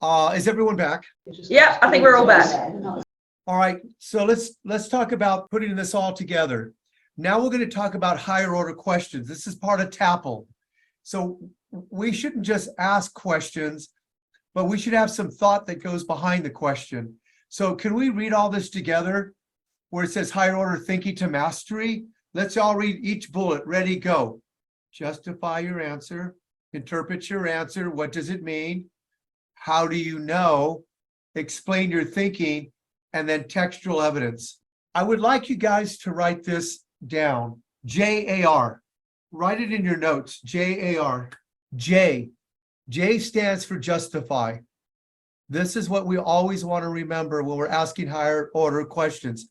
Is everyone back? Yeah, I think we're all back. All right, so let's talk about putting this all together. Now we're going to talk about higher order questions. This is part of TAPL. So we shouldn't just ask questions, but we should have some thought that goes behind the question. So can we read all this together where it says higher order thinking to mastery? Let's all read each bullet. Ready, go. Justify your answer. Interpret your answer. What does it mean? How do you know? Explain your thinking, and then textual evidence. I would like you guys to write this down. JAR. Write it in your notes. JAR. J. J stands for justify. This is what we always want to remember when we're asking higher order questions.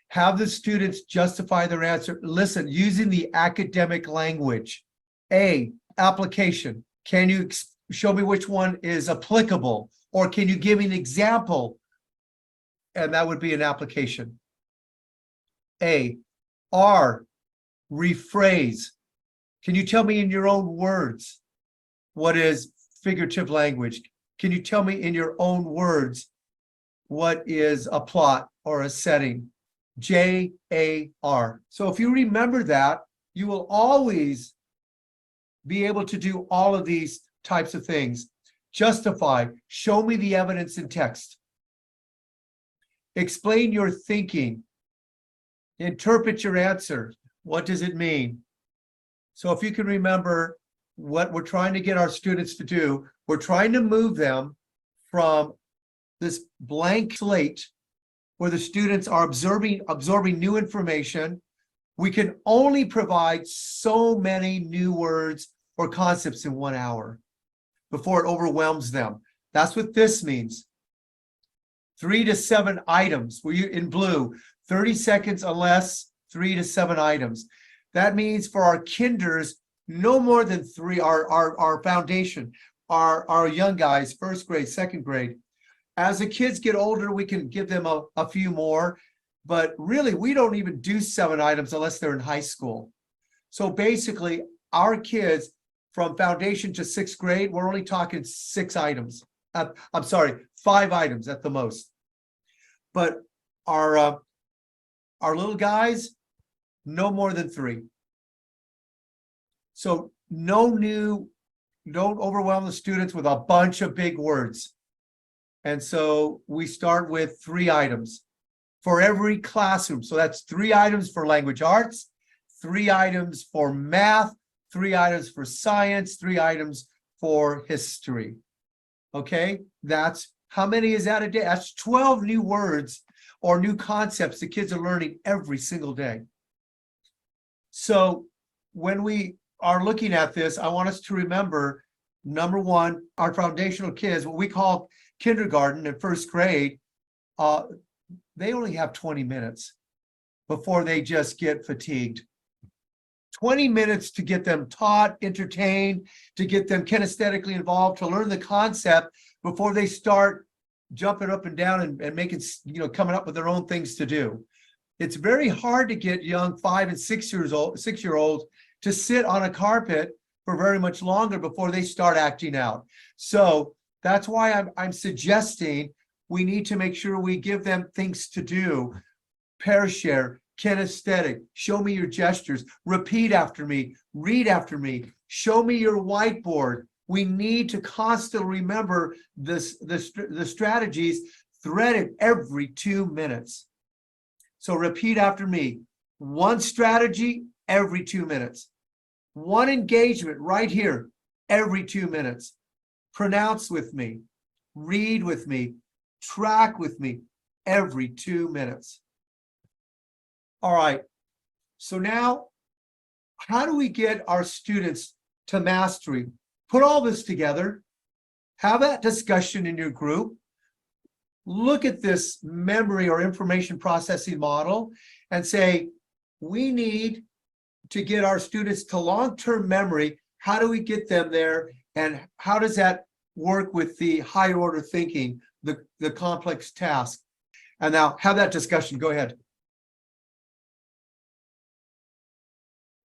Have the students justify their answer. Listen, using the academic language. A, application. Can you show me which one is applicable? Or can you give me an example? And that would be an application. A, R, rephrase. Can you tell me in your own words what is figurative language? Can you tell me in your own words what is a plot or a setting? JAR. So if you remember that, you will always be able to do all of these types of things. Justify, show me the evidence in text. Explain your thinking. Interpret your answer. What does it mean? So if you can remember what we're trying to get our students to do, we're trying to move them from this blank slate where the students are absorbing new information. We can only provide so many new words or concepts in 1 hour before it overwhelms them. That's what this means. 3 to 7 items. Were you in blue? 30 seconds or less, 3 to 7 items. That means for our kinders, no more than 3, our foundation, our young guys, first grade, second grade. As the kids get older, we can give them a few more, but really we don't even do 7 items unless they're in high school. So basically our kids from foundation to 6th grade, we're only talking 6 items. I'm sorry, 5 items at the most. But our little guys, no more than 3. So don't overwhelm the students with a bunch of big words. And so we start with 3 items for every classroom. So that's 3 items for language arts, 3 items for math, 3 items for science, 3 items for history. Okay, that's how many is that a day? That's 12 new words or new concepts the kids are learning every single day. So when we are looking at this, I want us to remember, number one, our foundational kids, what we call kindergarten and 1st grade, they only have 20 minutes before they just get fatigued. 20 minutes to get them taught, entertained, to get them kinesthetically involved, to learn the concept before they start jumping up and down and making, coming up with their own things to do. It's very hard to get young 5 and 6-year-olds to sit on a carpet for very much longer before they start acting out. So that's why I'm suggesting we need to make sure we give them things to do. Pair share, kinesthetic, show me your gestures, repeat after me, read after me, show me your whiteboard. We need to constantly remember the strategies threaded every 2 minutes. So repeat after me. 1 strategy every 2 minutes. 1 engagement right here every 2 minutes. Pronounce with me, read with me, track with me every 2 minutes. All right, so now how do we get our students to mastery? Put all this together, have that discussion in your group, look at this memory or information processing model and say, we need to get our students to long-term memory. How do we get them there? And how does that work with the higher order thinking, the complex task? And now have that discussion. Go ahead.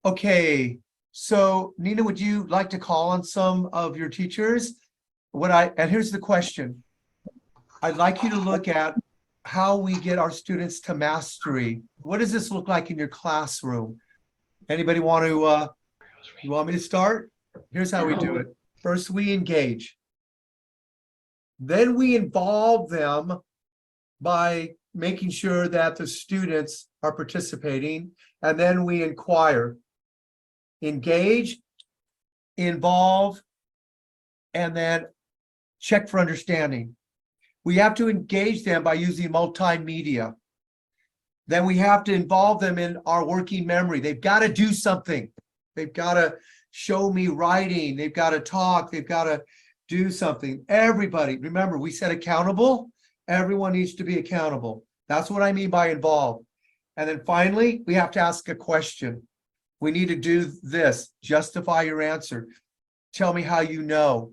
Okay, so Nina, would you like to call on some of your teachers And here's the question. I'd like you to look at how we get our students to mastery. What does this look like in your classroom? Anybody want to, you want me to start? Here's how we do it. First, we engage. Then we involve them by making sure that the students are participating. And then we inquire, engage, involve, and then check for understanding. We have to engage them by using multimedia. Then we have to involve them in our working memory. They've got to do something. They've got to show me writing. They've got to talk. They've got to do something. Everybody, remember, we said accountable. Everyone needs to be accountable. That's what I mean by involved. And then finally, we have to ask a question. We need to do this. Justify your answer. Tell me how you know.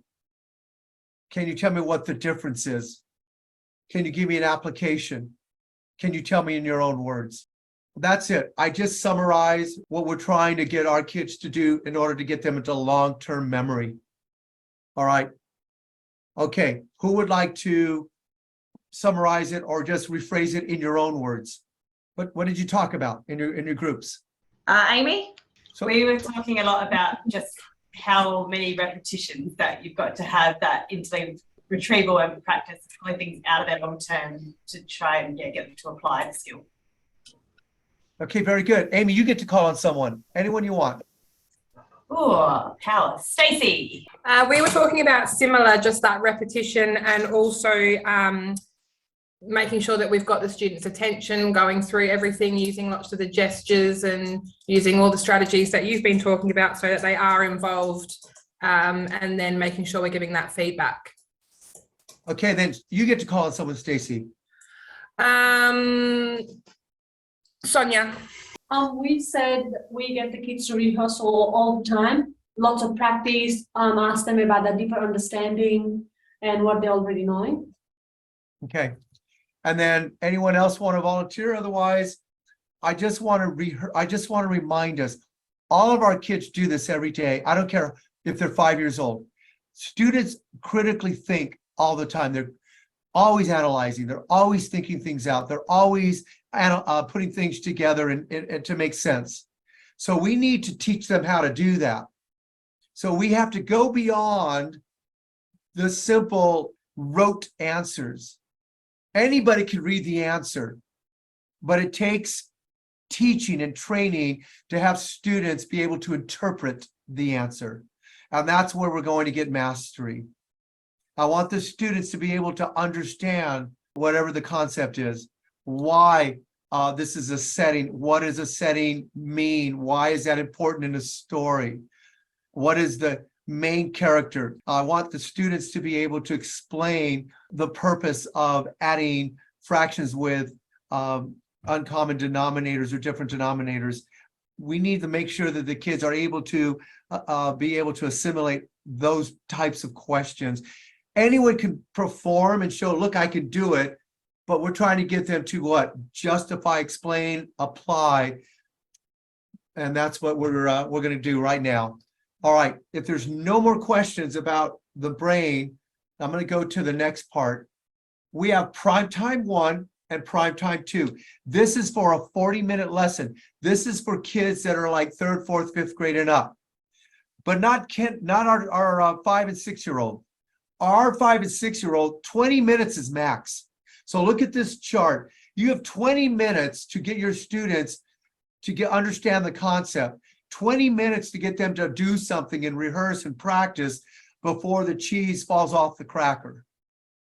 Can you tell me what the difference is? Can you give me an application? Can you tell me in your own words? That's it. I just summarized what we're trying to get our kids to do in order to get them into long-term memory. All right. Okay. Who would like to summarize it or just rephrase it in your own words? What did you talk about in your groups? Amy? So we were talking a lot about just how many repetitions that you've got to have that into the retrieval and practice, pulling things out of their long term to try and get them to apply the skill. okay, very good. Amy, you get to call on someone. Anyone you want. Oh, power. Stacey. We were talking about similar, just that repetition and also making sure that we've got the students' attention, going through everything, using lots of the gestures and using all the strategies that you've been talking about so that they are involved, and then making sure we're giving that feedback. Okay, then you get to call on someone, Stacey. Sonia. We said we get the kids to rehearsal all the time, lots of practice, ask them about the deeper understanding and what they already know. Okay. And then anyone else want to volunteer? Otherwise, I just want to remind us, all of our kids do this every day. I don't care if they're 5 years old. Students critically think all the time. They're always analyzing. They're always thinking things out. They're always putting things together and to make sense. So we need to teach them how to do that. So we have to go beyond the simple rote answers. Anybody can read the answer, but it takes teaching and training to have students be able to interpret the answer. And that's where we're going to get mastery. I want the students to be able to understand whatever the concept is, why this is a setting, what does a setting mean, why is that important in a story, what is the main character. I want the students to be able to explain the purpose of adding fractions with uncommon denominators or different denominators. We need to make sure that the kids are able to assimilate those types of questions. Anyone can perform and show, look, I can do it, but we're trying to get them to what? Justify, explain, apply. And that's what we're going to do right now. All right, if there's no more questions about the brain, I'm going to go to the next part. We have prime time 1 and prime time 2. This is for a 40-minute lesson. This is for kids that are like 3rd, 4th, 5th grade and up, but not our 5 and 6-year-old. Our 5 and 6-year-old, 20 minutes is max. So look at this chart. You have 20 minutes to get your students to understand the concept. 20 minutes to get them to do something and rehearse and practice before the cheese falls off the cracker.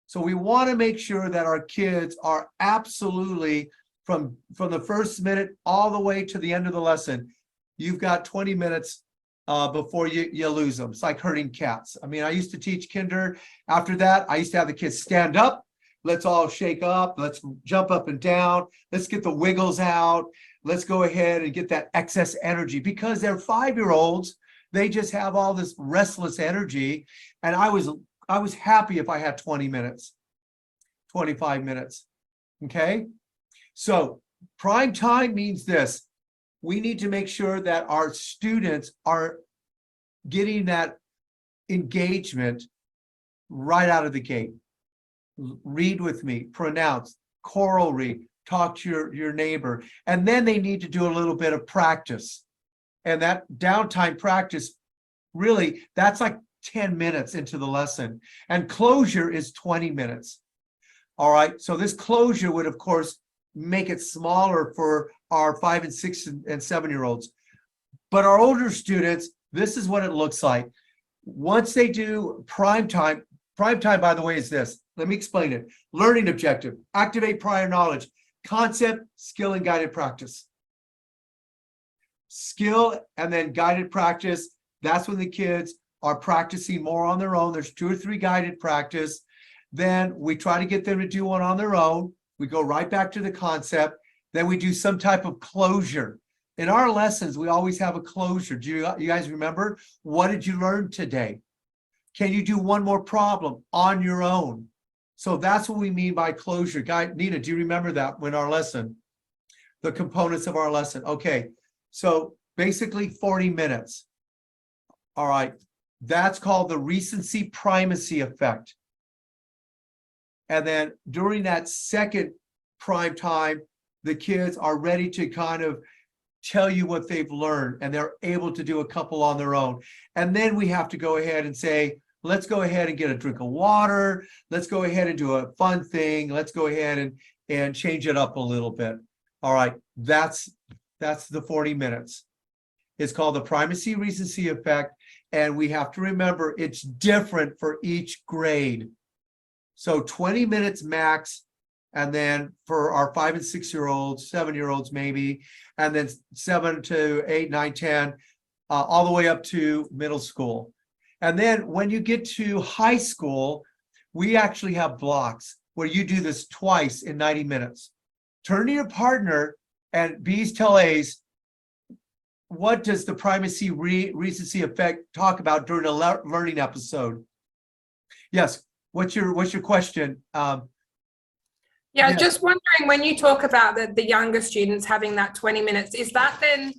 So we want to make sure that our kids are absolutely from the first minute all the way to the end of the lesson. You've got 20 minutes before you lose them. It's like herding cats. I mean, I used to teach kinder. After that, I used to have the kids stand up. Let's all shake up. Let's jump up and down. Let's get the wiggles out. Let's go ahead and get that excess energy because they're 5-year-olds. They just have all this restless energy. And I was happy if I had 20 minutes, 25 minutes. Okay. So prime time means this. We need to make sure that our students are getting that engagement right out of the gate. Read with me, pronounce, choral read, talk to your neighbor, and then they need to do a little bit of practice. And that downtime practice, really, that's like 10 minutes into the lesson. And closure is 20 minutes. All right, so this closure would, of course, make it smaller for our 5 and 6 and 7-year-olds. But our older students, this is what it looks like. Once they do prime time, by the way, is this. Let me explain it. Learning objective, activate prior knowledge, concept, skill, and guided practice. Skill and then guided practice. That's when the kids are practicing more on their own. There's 2 or 3 guided practice. Then we try to get them to do one on their own. We go right back to the concept. Then we do some type of closure. In our lessons, we always have a closure. Do you guys remember? What did you learn today? Can you do one more problem on your own? So that's what we mean by closure. Nina, do you remember that in our lesson? The components of our lesson. Okay, so basically 40 minutes. All right, that's called the recency primacy effect. And then during that second prime time, the kids are ready to kind of tell you what they've learned, and they're able to do a couple on their own. And then we have to go ahead and say, let's go ahead and get a drink of water. Let's go ahead and do a fun thing. Let's go ahead and change it up a little bit. All right, that's the 40 minutes. It's called the primacy recency effect. And we have to remember it's different for each grade. So 20 minutes max. And then for our 5 and 6-year-olds, 7-year-olds maybe, and then 7 to 8, 9, 10, all the way up to middle school. And then when you get to high school, we actually have blocks where you do this twice in 90 minutes. Turn to your partner and B's tell A's, what does the primacy recency effect talk about during a learning episode? Yes, what's your question? Yeah, Yeah. just wondering, when you talk about the younger students having that 20 minutes, is that then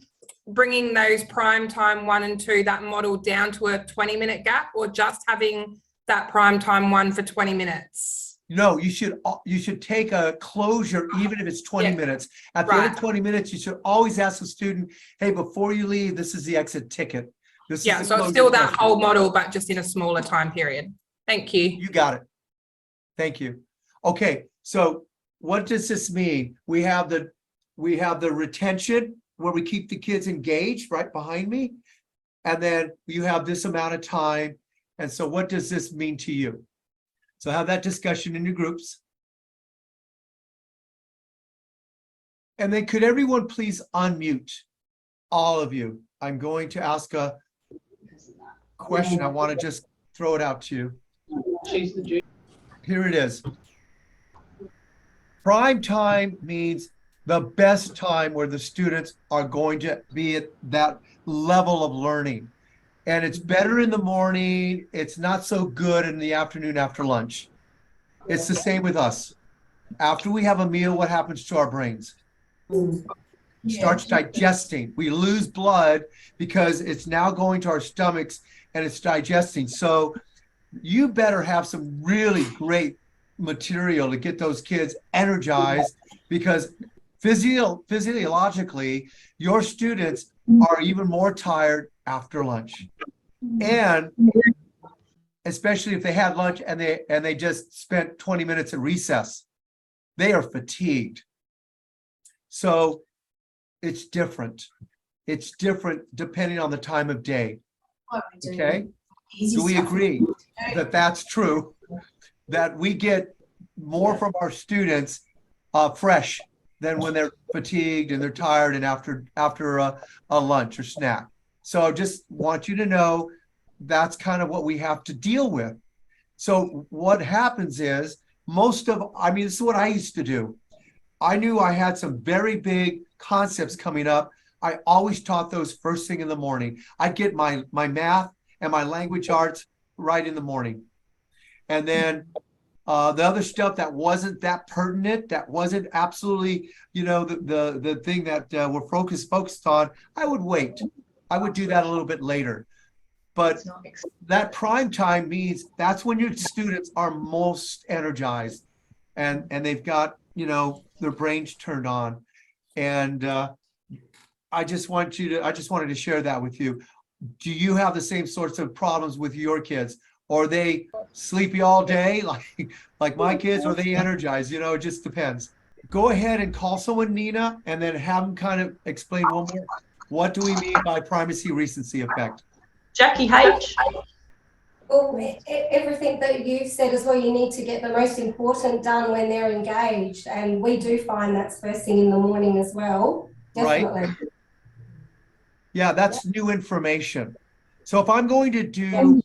bringing those prime time 1 and 2, that model down to a 20-minute gap, or just having that prime time 1 for 20 minutes? No, you should take a closure, even if it's 20 minutes. At the end of 20 minutes, you should always ask the student, hey, before you leave, this is the exit ticket. This Yeah, is so it's still that whole model, but just in a smaller time period. Thank you. You got it. Thank you. Okay, so what does this mean? We have the retention where we keep the kids engaged right behind me. And then you have this amount of time. And so what does this mean to you? So have that discussion in your groups. And then could everyone please unmute? All of you. I'm going to ask a question. I want to just throw it out to you. Here it is. Prime time means the best time where the students are going to be at that level of learning. And it's better in the morning. It's not so good in the afternoon after lunch. It's the same with us. After we have a meal, what happens to our brains? Starts digesting. We lose blood because it's now going to our stomachs and it's digesting. So you better have some really great material to get those kids energized, because physiologically, your students are even more tired after lunch. And especially if they had lunch and they just spent 20 minutes at recess, they are fatigued. So it's different. It's different depending on the time of day. Okay? Do we agree that that's true? That we get more from our students fresh than when they're fatigued and they're tired and after a lunch or snack. So I just want you to know that's kind of what we have to deal with. So what happens is this is what I used to do. I knew I had some very big concepts coming up. I always taught those first thing in the morning. I'd get my math and my language arts right in the morning. And then the other stuff that wasn't that pertinent, that wasn't absolutely, the thing that we're focused on, I would wait. I would do that a little bit later. But It's not ex- that prime time means that's when your students are most energized and they've got, you know, their brains turned on. And I just wanted to share that with you. Do you have the same sorts of problems with your kids? Or are they sleepy all day like my kids, or are they energized? You know, it just depends. Go ahead and call someone, Nina, and then have them kind of explain one more. What do we mean by primacy recency effect? Jackie H. Well, everything that you've said as well, you need to get the most important done when they're engaged. And we do find that's first thing in the morning as well. Right. Definitely. Yeah, that's new information. So if I'm going to do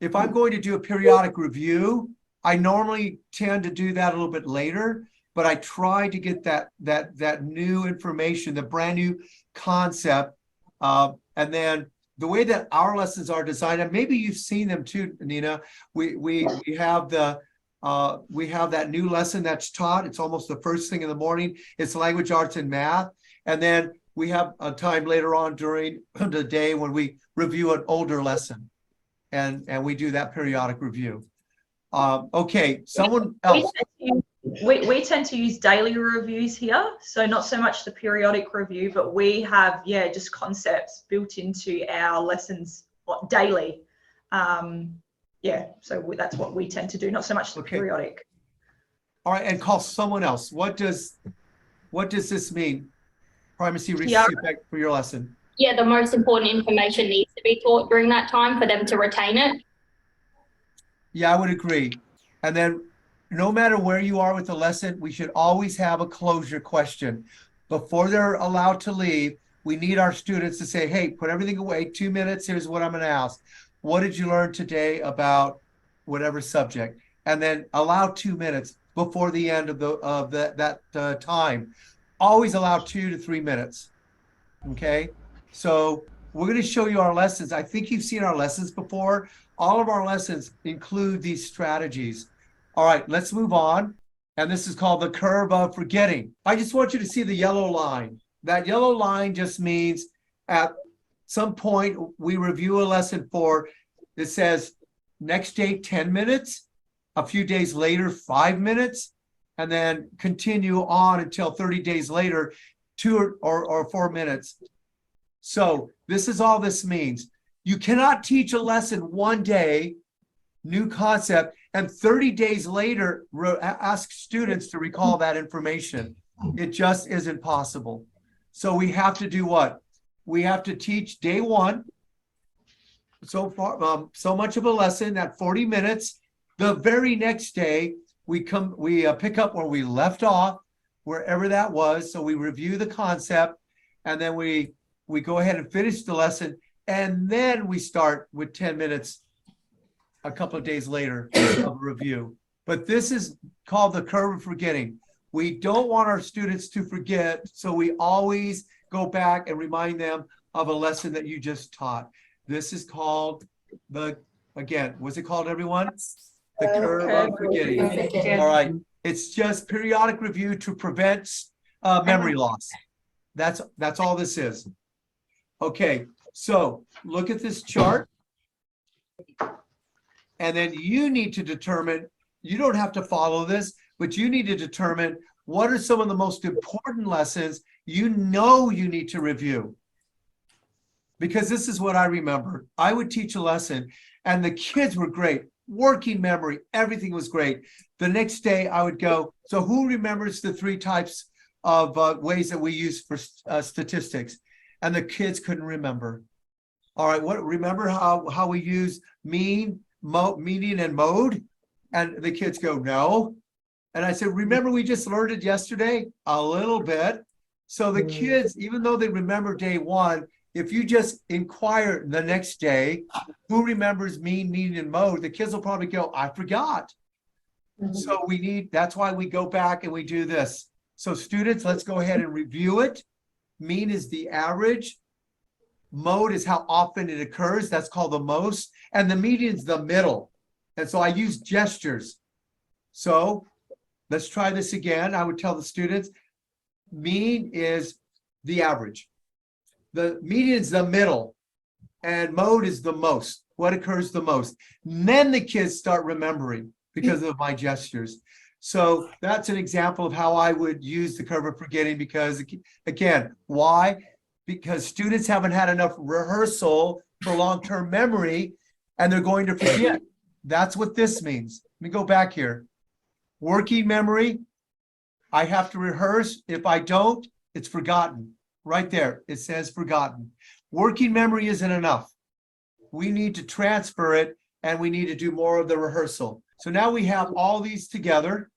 a periodic review, I normally tend to do that a little bit later, but I try to get that new information, the brand new concept. And then the way that our lessons are designed, and maybe you've seen them too, Nina, we have that new lesson that's taught. It's almost the first thing in the morning. It's language arts and math. And then we have a time later on during the day when we review an older lesson, and we do that periodic review. Okay, someone else. We tend to use daily reviews here, so not so much the periodic review, but we have just concepts built into our lessons daily. So that's what we tend to do, not so much the periodic. All right, and call someone else. What does this mean? Primacy recency effect for your lesson. Yeah, the most important information needs to be taught during that time for them to retain it. Yeah, I would agree. And then no matter where you are with the lesson, we should always have a closure question. Before they're allowed to leave, we need our students to say, hey, put everything away, 2 minutes, here's what I'm gonna ask. What did you learn today about whatever subject? And then allow 2 minutes before the end of that time. Always allow 2 to 3 minutes, okay? So we're gonna show you our lessons. I think you've seen our lessons before. All of our lessons include these strategies. All right, let's move on. And this is called the curve of forgetting. I just want you to see the yellow line. That yellow line just means at some point we review a lesson for, it says next day 10 minutes, a few days later 5 minutes, and then continue on until 30 days later, 2 or 4 minutes. So this is all this means. You cannot teach a lesson one day, new concept, and 30 days later ask students to recall that information. It just isn't possible. So we have to do what? We have to teach day one, so far, so much of a lesson, that 40 minutes. The very next day, we pick up where we left off, wherever that was. So we review the concept, and then we go ahead and finish the lesson, and then we start with 10 minutes a couple of days later of review. But this is called the curve of forgetting. We don't want our students to forget, so we always go back and remind them of a lesson that you just taught. This is called what's it called, everyone? The curve of forgetting. All right. It's just periodic review to prevent memory loss. That's all this is. Okay, so look at this chart. And then you need to determine, you don't have to follow this, but you need to determine what are some of the most important lessons you know you need to review. Because this is what I remember. I would teach a lesson and the kids were great, working memory, everything was great. The next day I would go, so who remembers the 3 types of ways that we use for statistics? And the kids couldn't remember. All right, remember how we use mean, median, and mode? And the kids go, no. And I said, remember we just learned it yesterday? A little bit. So the kids, even though they remember day one, if you just inquire the next day, who remembers mean, median, and mode, the kids will probably go, I forgot. So that's why we go back and we do this. So students, let's go ahead and review it. Mean is the average. Mode is how often it occurs. That's called the most. And the median is the middle. And so I use gestures. So let's try this again. I would tell the students, mean is the average. The median is the middle. And mode is the most, what occurs the most. And then the kids start remembering because of my gestures. So that's an example of how I would use the curve of forgetting, because again, why? Because students haven't had enough rehearsal for long-term memory and they're going to forget. That's what this means. Let me go back here. Working memory, I have to rehearse. If I don't, it's forgotten. Right there, it says forgotten. Working memory isn't enough. We need to transfer it and we need to do more of the rehearsal. So now we have all these together.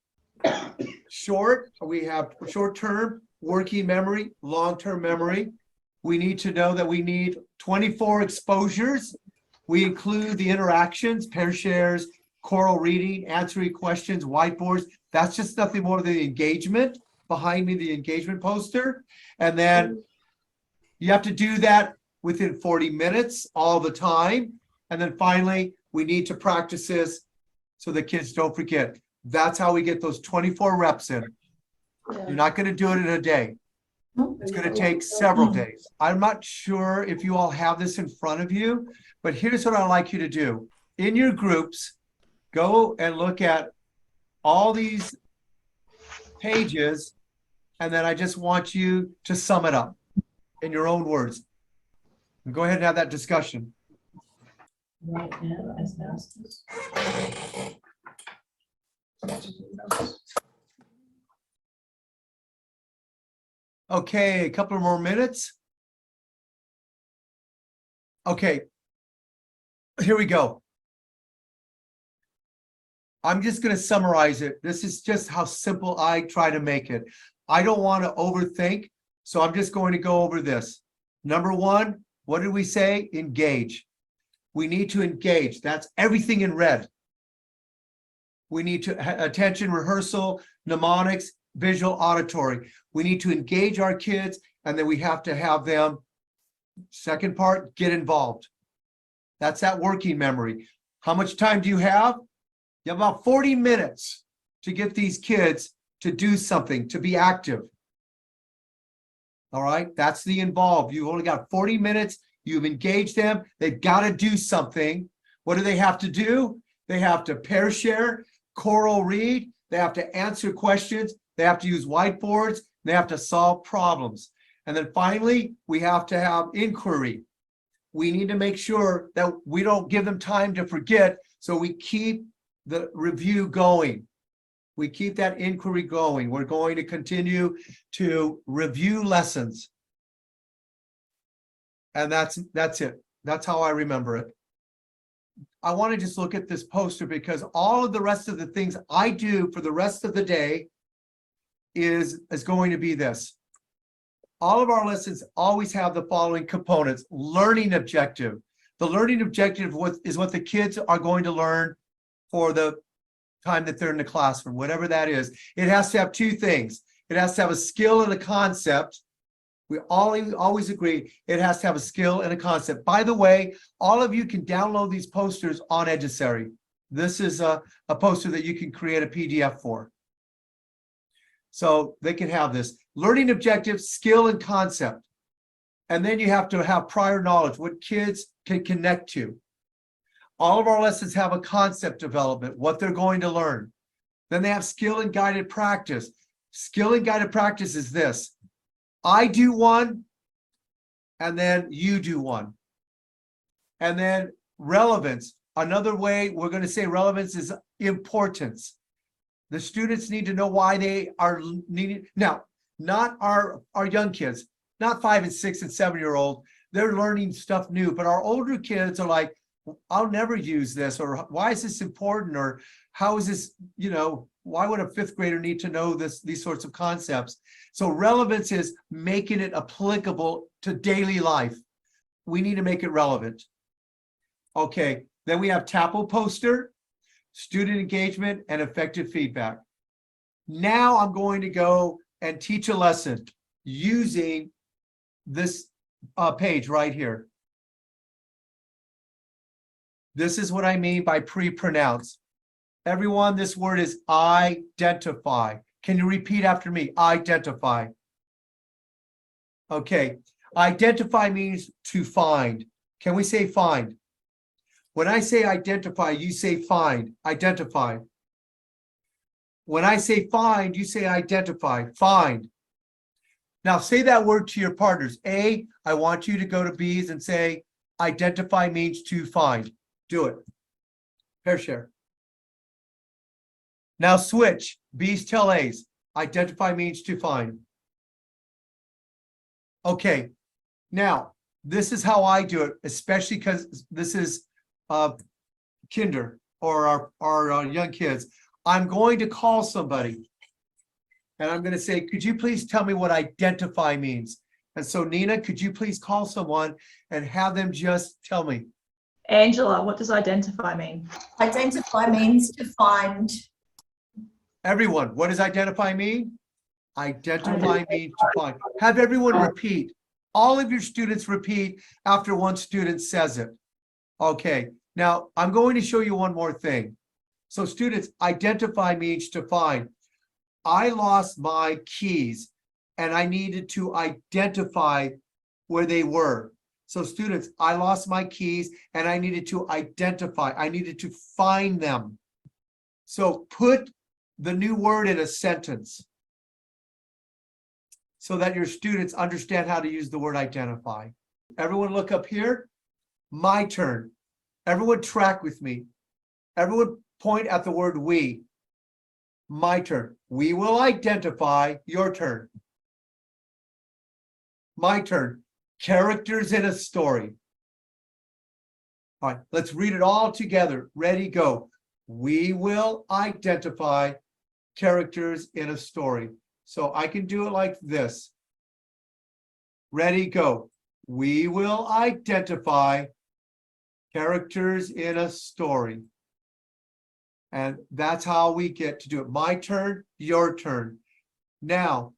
We have short-term, working memory, long-term memory. We need to know that we need 24 exposures. We include the interactions, pair shares, choral reading, answering questions, whiteboards. That's just nothing more than the engagement. Behind me, the engagement poster. And then you have to do that within 40 minutes all the time. And then finally, we need to practice this so the kids don't forget. That's how we get those 24 reps in. You're not going to do it in a day. It's going to take several days. I'm not sure if you all have this in front of you, but here's what I'd like you to do. In your groups, go and look at all these pages, and then I just want you to sum it up in your own words. And go ahead and have that discussion. Right now, as fast as. Okay, a couple more minutes. Okay, here we go. I'm just going to summarize it. This is just how simple I try to make it. I don't want to overthink, so I'm just going to go over this. Number one, what did we say? Engage. We need to engage. That's everything in red. We need to attention, rehearsal, mnemonics, visual, auditory. We need to engage our kids, and then we have to have them, second part, get involved. That's that working memory. How much time do you have? You have about 40 minutes to get these kids to do something, to be active. All right, that's the involved. You've only got 40 minutes. You've engaged them. They've got to do something. What do they have to do? They have to pair share, choral read. They have to answer questions. They have to use whiteboards. They have to solve problems. And then finally, we have to have inquiry. We need to make sure that we don't give them time to forget, so we keep the review going. We keep that inquiry going. We're going to continue to review lessons. And that's it. That's how I remember it. I want to just look at this poster, because all of the rest of the things I do for the rest of the day is going to be this. All of our lessons always have the following components. Learning objective. The learning objective is what the kids are going to learn for the time that they're in the classroom, whatever that is. It has to have two things. It has to have a skill and a concept. We always agree it has to have a skill and a concept. By the way, all of you can download these posters on Edusary. This is a poster that you can create a PDF for. So they can have this. Learning objective, skill, and concept. And then you have to have prior knowledge, what kids can connect to. All of our lessons have a concept development, what they're going to learn. Then they have skill and guided practice. Skill and guided practice is this. I do one, and then you do one. And then relevance. Another way we're going to say relevance is importance. The students need to know why they are needed. Now, not our young kids, not 5 and 6 and 7-year-old. They're learning stuff new, but our older kids are like, I'll never use this, or why is this important, or how is this, why would a 5th grader need to know these sorts of concepts? So relevance is making it applicable to daily life. We need to make it relevant. Okay, then we have TAPO poster, student engagement, and effective feedback. Now I'm going to go and teach a lesson using this page right here. This is what I mean by pre-pronounce. Everyone, this word is identify. Can you repeat after me? Identify. Okay. Identify means to find. Can we say find? When I say identify, you say find, identify. When I say find, you say identify, find. Now say that word to your partners. A, I want you to go to B's and say, identify means to find. Do it. Pair share. Now switch. B's tell A's. Identify means to find. Okay. Now, this is how I do it, especially because this is kinder or our young kids. I'm going to call somebody and I'm going to say, could you please tell me what identify means? And so Nina, could you please call someone and have them just tell me? Angela, what does identify mean? Identify means to find. Everyone, what does identify mean? Identify means to find. Have everyone repeat. All of your students repeat after one student says it. Okay, now I'm going to show you one more thing. So students, identify means to find. I lost my keys and I needed to identify where they were. So students, I lost my keys and I needed to identify. I needed to find them. So put the new word in a sentence so that your students understand how to use the word identify. Everyone look up here. My turn. Everyone track with me. Everyone point at the word we. My turn. We will identify. Your turn. My turn. Characters in a story. All right, let's read it all together. Ready, go. We will identify characters in a story. So I can do it like this. Ready, go. We will identify characters in a story. And that's how we get to do it. My turn, your turn. Now,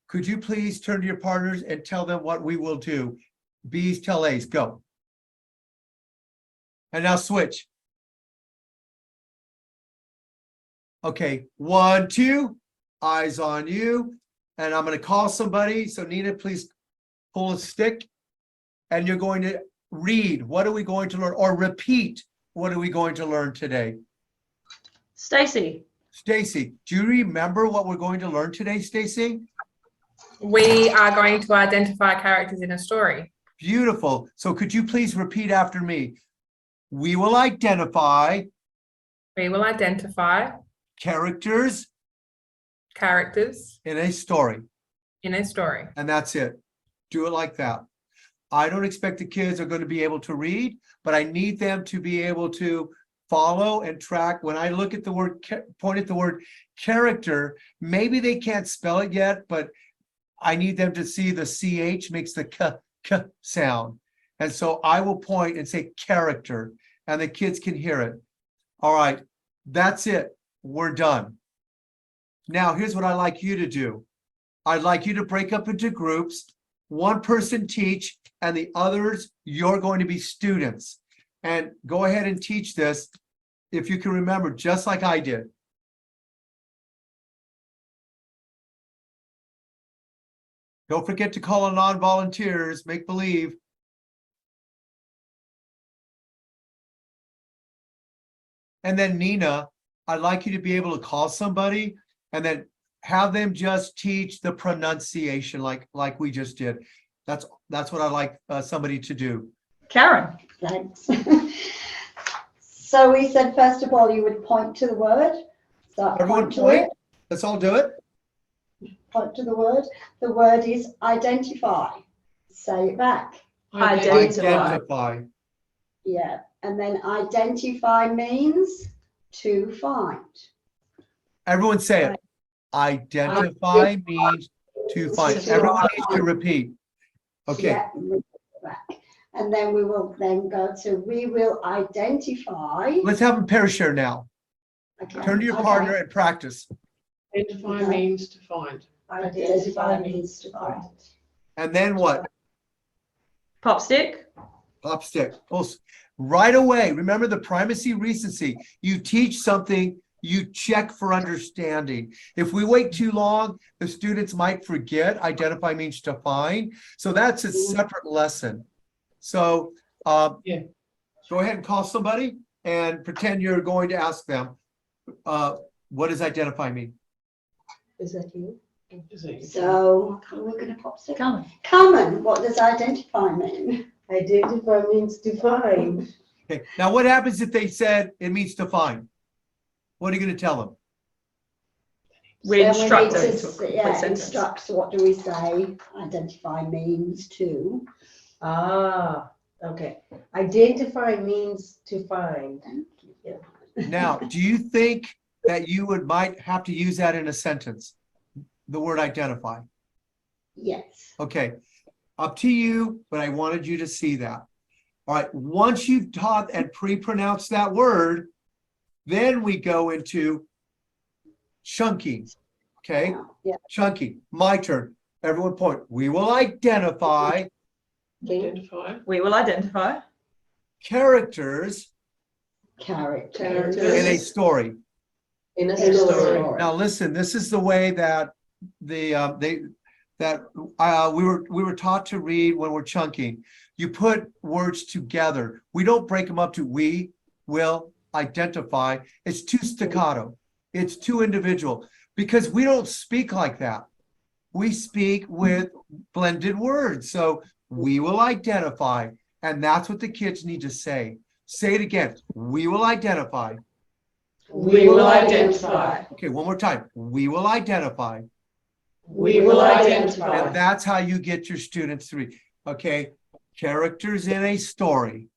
could you please turn to your partners and tell them what we will do? B's tell A's, go. And now switch. Okay, 1, 2, eyes on you. And I'm going to call somebody. So Nina, please pull a stick. And you're going to read. What are we going to learn? Or repeat. What are we going to learn today? Stacy. Stacy, do you remember what we're going to learn today, Stacy? We are going to identify characters in a story. Beautiful. So could you please repeat after me? We will identify. We will identify Characters. Characters In a story. in a story. And that's it. Do it like that. I don't expect the kids are going to be able to read, but I need them to be able to follow and track. When I look at the word, point at the word character, maybe they can't spell it yet, but I need them to see the CH makes the k sound. And so I will point and say character, and the kids can hear it. All right, that's it. We're done. Now, here's what I'd like you to do. I'd like you to break up into groups. One person teach, and the others, you're going to be students. And go ahead and teach this, if you can remember, just like I did. Don't forget to call on non-volunteers, make believe. And then Nina, I'd like you to be able to call somebody and then have them just teach the pronunciation like we just did. That's what I'd like somebody to do. Karen. Thanks. So we said, first of all, you would point to the word. So Everyone point to point. it. Let's all do it. Point to the word. The word is identify. Say it back. Identify. Yeah. And then identify means to find. Everyone say it. Identify means to find. Everyone needs to repeat. Okay. Yeah, back. And then we will then go to we will identify. Let's have them pair share now. Okay. Turn to your Okay. partner and practice. Identify means to find. Identify means to find. And then what? Pop stick. Pop stick. Oh, right away. Remember the primacy recency. You teach something, you check for understanding. If we wait too long, the students might forget. Identify means to find. So that's a separate lesson. So Yeah. Go ahead and call somebody and pretend you're going to ask them, what does identify mean? Is that you? Is it? So we're going to pop it. Come. Carmen, what does identify mean? Identify means define. Okay, now what happens if they said it means to find? What are you going to tell them? We So instruct need them to to a s- complete yeah, sentence. instruct. So what do we say? Identify means to. Ah, okay. Identify means to find. Now, do you think that you might have to use that in a sentence? The word identify. Yes. Okay, up to you, but I wanted you to see that. All right, once you've taught and pre-pronounced that word, then we go into chunking. Okay, Yeah. chunking. My turn. Everyone point. We will identify Identify. We will identify. characters Characters. in a story. In a In a story. story. Now listen, this is the way that we were taught to read when we're chunking. You put words together. We don't break them up to we will identify. It's too staccato. It's too individual because we don't speak like that. We speak with blended words. So we will identify, and that's what the kids need to say. Say it again. We will identify. We will identify. Okay, one more time. We will identify. We will identify. And that's how you get your students to read. Okay, characters in a story.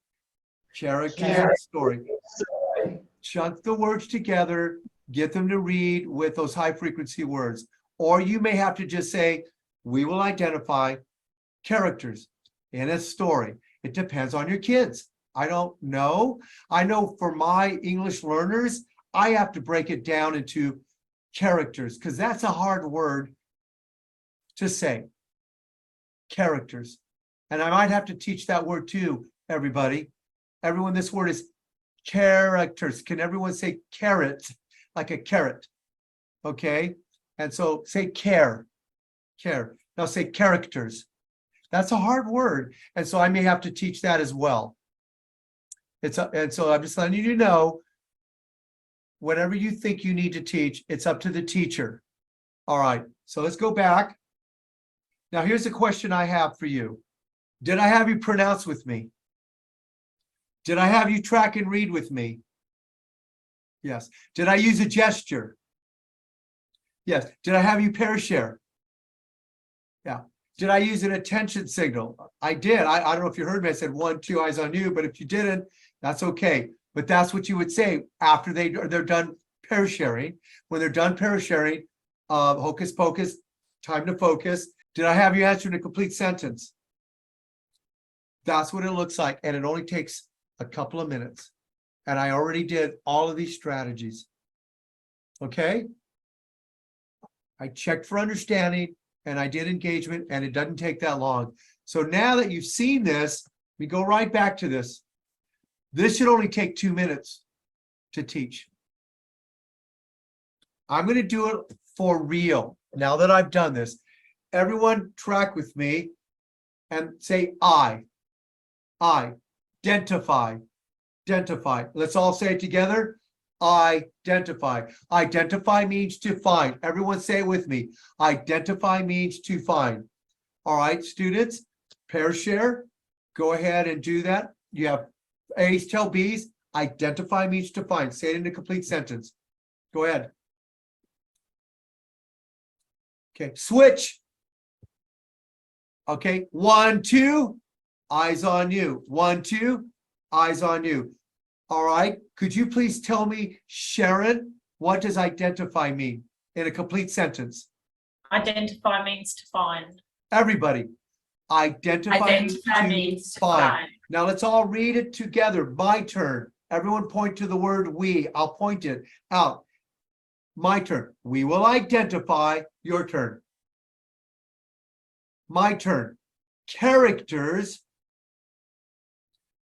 Characters in a story. Chunk the words together, get them to read with those high frequency words. Or you may have to just say, we will identify characters in a story. It depends on your kids. I don't know. I know for my English learners, I have to break it down into characters because that's a hard word to say. Characters. And I might have to teach that word too, everybody. Everyone, this word is characters. Can everyone say carrot? Like a carrot. Okay? And so say care. Care. Now say characters. That's a hard word. And so I may have to teach that as well. And so I'm just letting you know, whatever you think you need to teach, it's up to the teacher. All right, so let's go back. Now, here's a question I have for you. Did I have you pronounce with me? Did I have you track and read with me? Yes. Did I use a gesture? Yes. Did I have you pair share? Yeah. Did I use an attention signal? I did. I don't know if you heard me. I said 1, 2 eyes on you, but if you didn't, that's okay. But that's what you would say after they're done pair sharing. When they're done pair sharing, hocus pocus, time to focus. Did I have you answer in a complete sentence? That's what it looks like. And it only takes a couple of minutes. And I already did all of these strategies. Okay? I checked for understanding and I did engagement and it doesn't take that long. So now that you've seen this, we go right back to this. This should only take 2 minutes to teach. I'm going to do it for real. Now that I've done this, everyone track with me and say I. Identify. Identify. Let's all say it together. Identify. Identify means to find. Everyone say it with me. Identify means to find. All right, students, pair share. Go ahead and do that. You have A's tell B's. Identify means to find. Say it in a complete sentence. Go ahead. Okay, switch. Okay, 1, 2, eyes on you. 1, 2, eyes on you. All right, could you please tell me, Sharon, what does identify mean in a complete sentence? Identify means to find. Everybody, identify means to find. Now let's all read it together. My turn. Everyone point to the word we. I'll point it out. My turn. We will identify. Your turn. My turn. Characters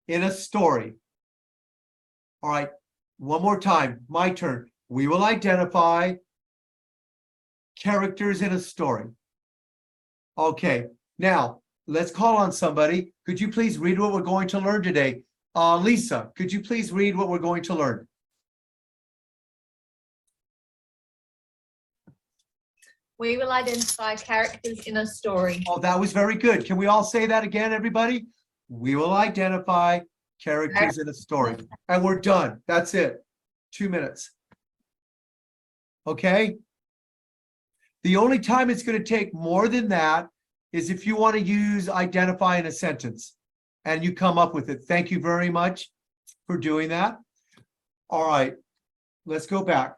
in a story. All right, one more time. My turn. We will identify characters in a story. Okay, now let's call on somebody. Could you please read what we're going to learn today? Lisa, could you please read what we're going to learn? We will identify characters in a story. Oh, that was very good. Can we all say that again, everybody? We will identify characters in a story. And we're done. That's it. 2 minutes. Okay? The only time it's going to take more than that is if you want to use identify in a sentence and you come up with it. Thank you very much for doing that. All right, let's go back.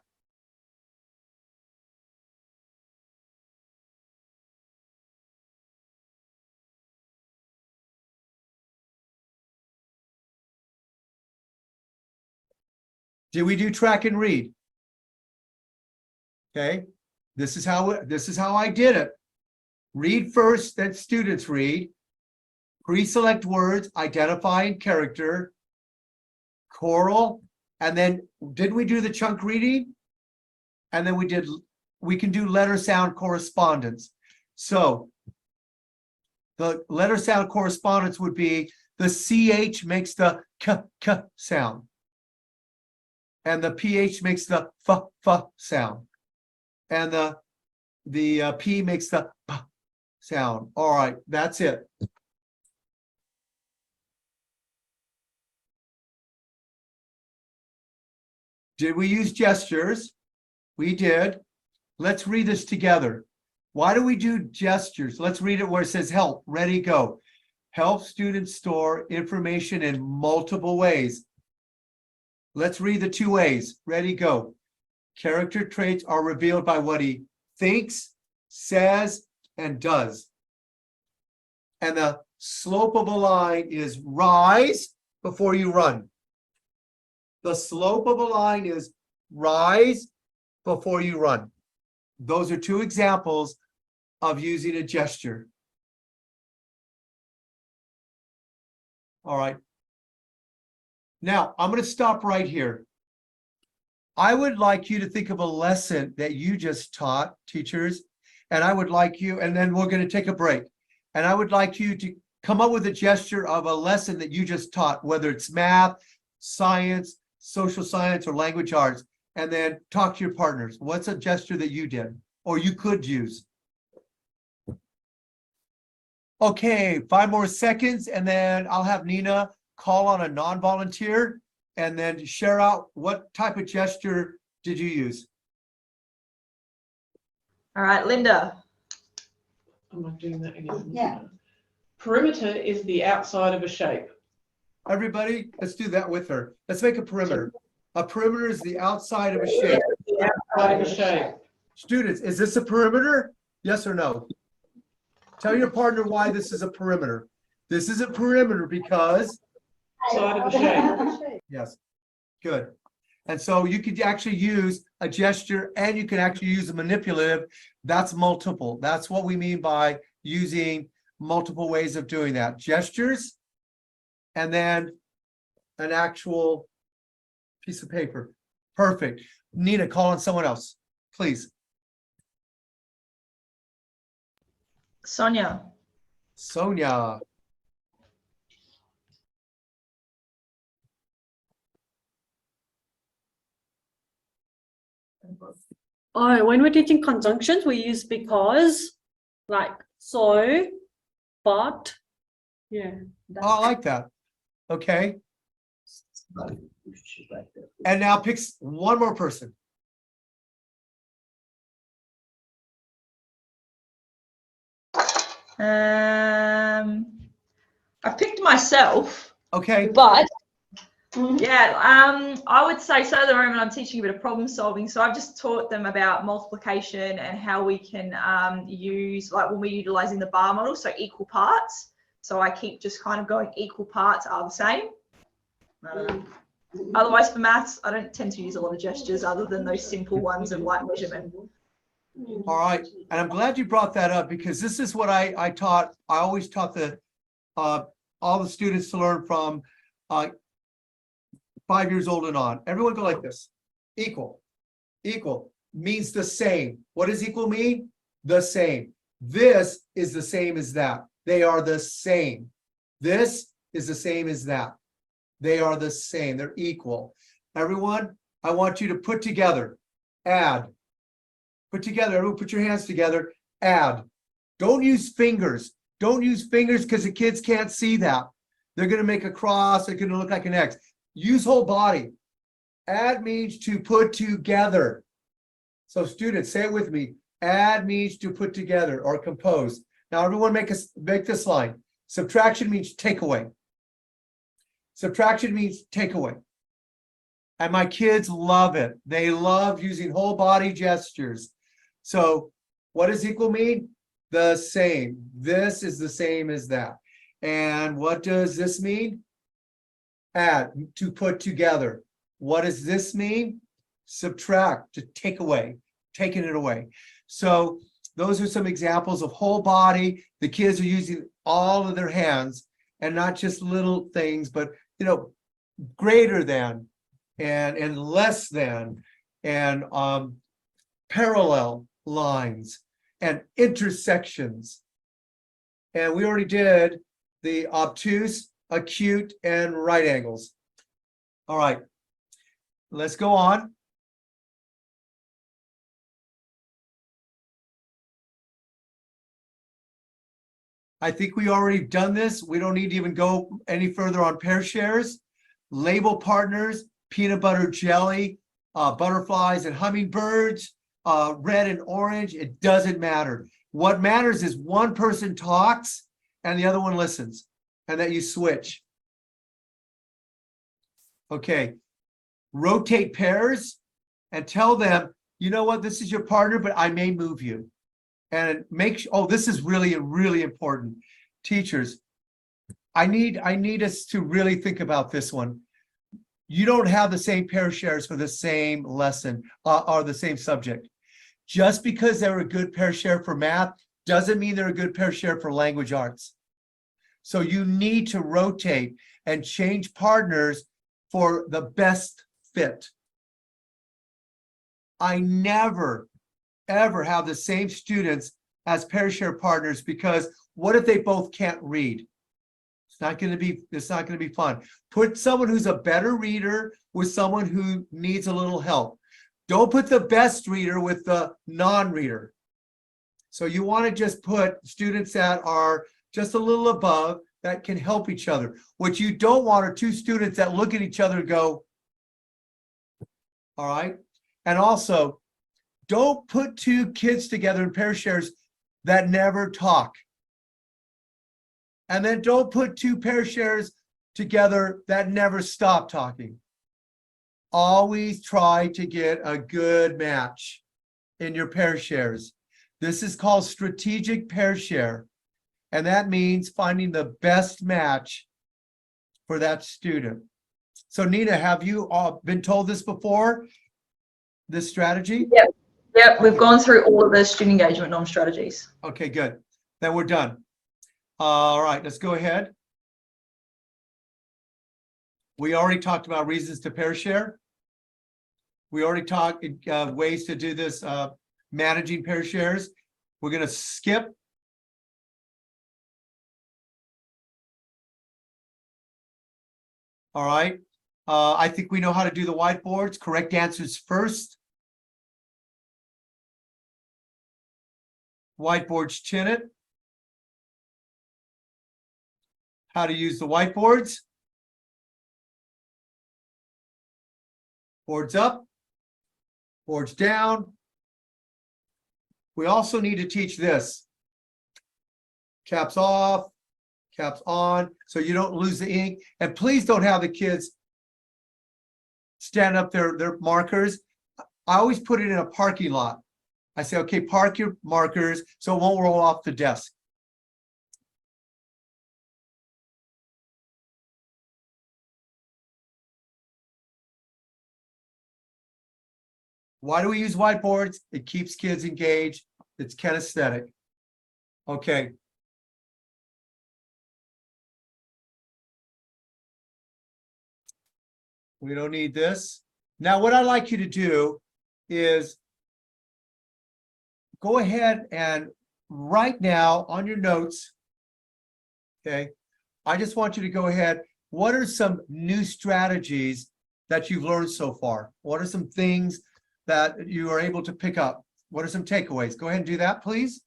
Did we do track and read? Okay, this is how I did it. Read first, then students read. Pre-select words, identify and character, choral, and then didn't we do the chunk reading? And then we can do letter sound correspondence. So the letter sound correspondence would be the CH makes the k sound. And the PH makes the f sound. And the P makes the p sound. All right, that's it. Did we use gestures? We did. Let's read this together. Why do we do gestures? Let's read it where it says help, ready, go. Help students store information in multiple ways. Let's read the 2 ways. Ready, go. Character traits are revealed by what he thinks, says, and does. And the slope of a line is rise before you run. The slope of a line is rise before you run. Those are 2 examples of using a gesture. All right. Now, I'm going to stop right here. I would like you to think of a lesson that you just taught, teachers, and I would like you, and then we're going to take a break. And I would like you to come up with a gesture of a lesson that you just taught, whether it's math, science, social science, or language arts, and then talk to your partners. What's a gesture that you did or you could use? Okay, 5 more seconds, and then I'll have Nina call on a non-volunteer and then share out what type of gesture did you use? All right, Linda. I'm not doing that again. Yeah. Perimeter is the outside of a shape. Everybody, let's do that with her. Let's make a perimeter. A perimeter is the outside of a shape. The outside of a shape. Students, is this a perimeter? Yes or no? Tell your partner why this is a perimeter. This is a perimeter because Side of a shape. yes, good. And so you could actually use a gesture and you can actually use a manipulative. That's multiple. That's what we mean by using multiple ways of doing that. Gestures and then an actual piece of paper. Perfect. Nina, call on someone else, please. Sonia. Sonia. Oh, when we're teaching conjunctions, we use because, like so, but. Yeah. Oh, I like that. Okay. And now pick one more person. I picked myself, Okay. but yeah, I would say so. At the moment, I'm teaching a bit of problem solving, so I've just taught them about multiplication and how we can use, like when we're utilizing the bar model, so equal parts. So I keep just kind of going equal parts are the same. I don't know. Otherwise, for maths, I don't tend to use a lot of gestures other than those simple ones of like measurement. All right. And I'm glad you brought that up because this is what I taught. I always taught all the students to learn from 5 years old and on. Everyone go like this. Equal. Equal means the same. What does equal mean? The same. This is the same as that. They are the same. This is the same as that. They are the same. They're equal. Everyone, I want you to put together, add. Put together, everyone put your hands together, add. Don't use fingers. Don't use fingers because the kids can't see that. They're going to make a cross. They're going to look like an X. Use whole body. Add means to put together. So students, say it with me. Add means to put together or compose. Now everyone make this line. Subtraction means take away. Subtraction means take away. And my kids love it. They love using whole body gestures. So what does equal mean? The same. This is the same as that. And what does this mean? Add, to put together. What does this mean? Subtract, to take away, taking it away. So those are some examples of whole body. The kids are using all of their hands and not just little things, but greater than and less than and parallel lines and intersections. And we already did the obtuse, acute, and right angles. All right, let's go on. I think we already done this. We don't need to even go any further on pair shares. Label partners, peanut butter jelly, butterflies and hummingbirds, red and orange. It doesn't matter. What matters is one person talks and the other one listens, and that you switch. Okay. Rotate pairs and tell them, you know what, this is your partner, but I may move you. And this is really, really important. Teachers, I need us to really think about this one. You don't have the same pair shares for the same lesson or the same subject. Just because they're a good pair share for math doesn't mean they're a good pair share for language arts. So you need to rotate and change partners for the best fit. I never, ever have the same students as pair share partners, because what if they both can't read? It's not going to be fun. Put someone who's a better reader with someone who needs a little help. Don't put the best reader with the non-reader. So you want to just put students that are just a little above that can help each other. What you don't want are two students that look at each other and go, all right. And also, don't put two kids together in pair shares that never talk. And then don't put two pair shares together that never stop talking. Always try to get a good match in your pair shares. This is called strategic pair share. And that means finding the best match for that student. So Nina, have you all been told this before? This strategy? Yep, we've gone through all of the student engagement norm strategies. Okay, good. Then we're done. All right, let's go ahead. We already talked about reasons to pair share. We already talked ways to do this, managing pair shares. We're going to skip. All right. I think we know how to do the whiteboards. Correct answers first. Whiteboards chin it. How to use the whiteboards. Boards up, boards down. We also need to teach this. Caps off, caps on, so you don't lose the ink. And please don't have the kids stand up their markers. I always put it in a parking lot. I say, okay, park your markers so it won't roll off the desk. Why do we use whiteboards? It keeps kids engaged. It's kinesthetic. Okay. We don't need this. Now, what I'd like you to do is go ahead and right now on your notes, Okay. I just want you to go ahead. What are some new strategies that you've learned so far? What are some things that you are able to pick up? What are some takeaways? Go ahead and do that, please.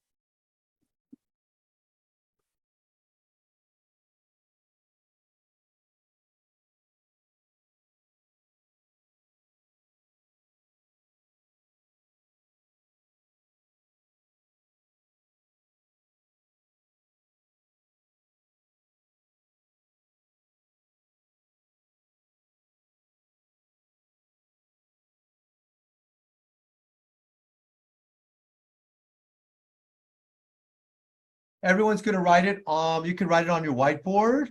Everyone's going to write it. You can write it on your whiteboard,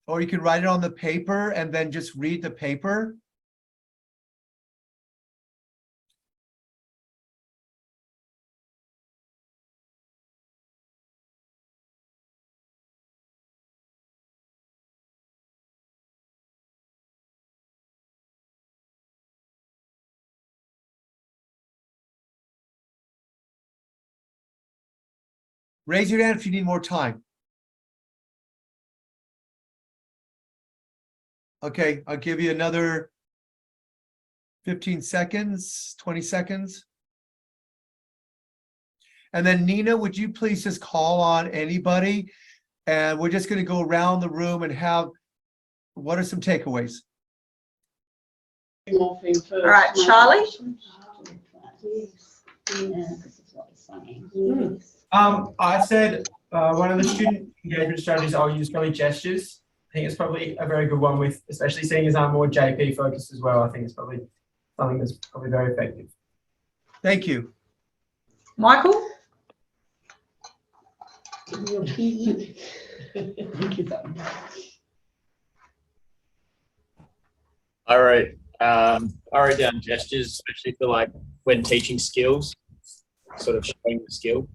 or you can write it on the paper and then just read the paper. Raise your hand if you need more time. Okay, I'll give you another 15 seconds, 20 seconds. And then Nina, would you please just call on anybody? And we're just going to go around the room and have, what are some takeaways? All right, Charlie. I said one of the student engagement strategies I'll use probably gestures. I think it's probably a very good one with, especially seeing as I'm more JP focused as well. I think it's probably something that's probably very effective. Thank you. Michael? I wrote down gestures, especially for like when teaching skills, sort of showing the skill.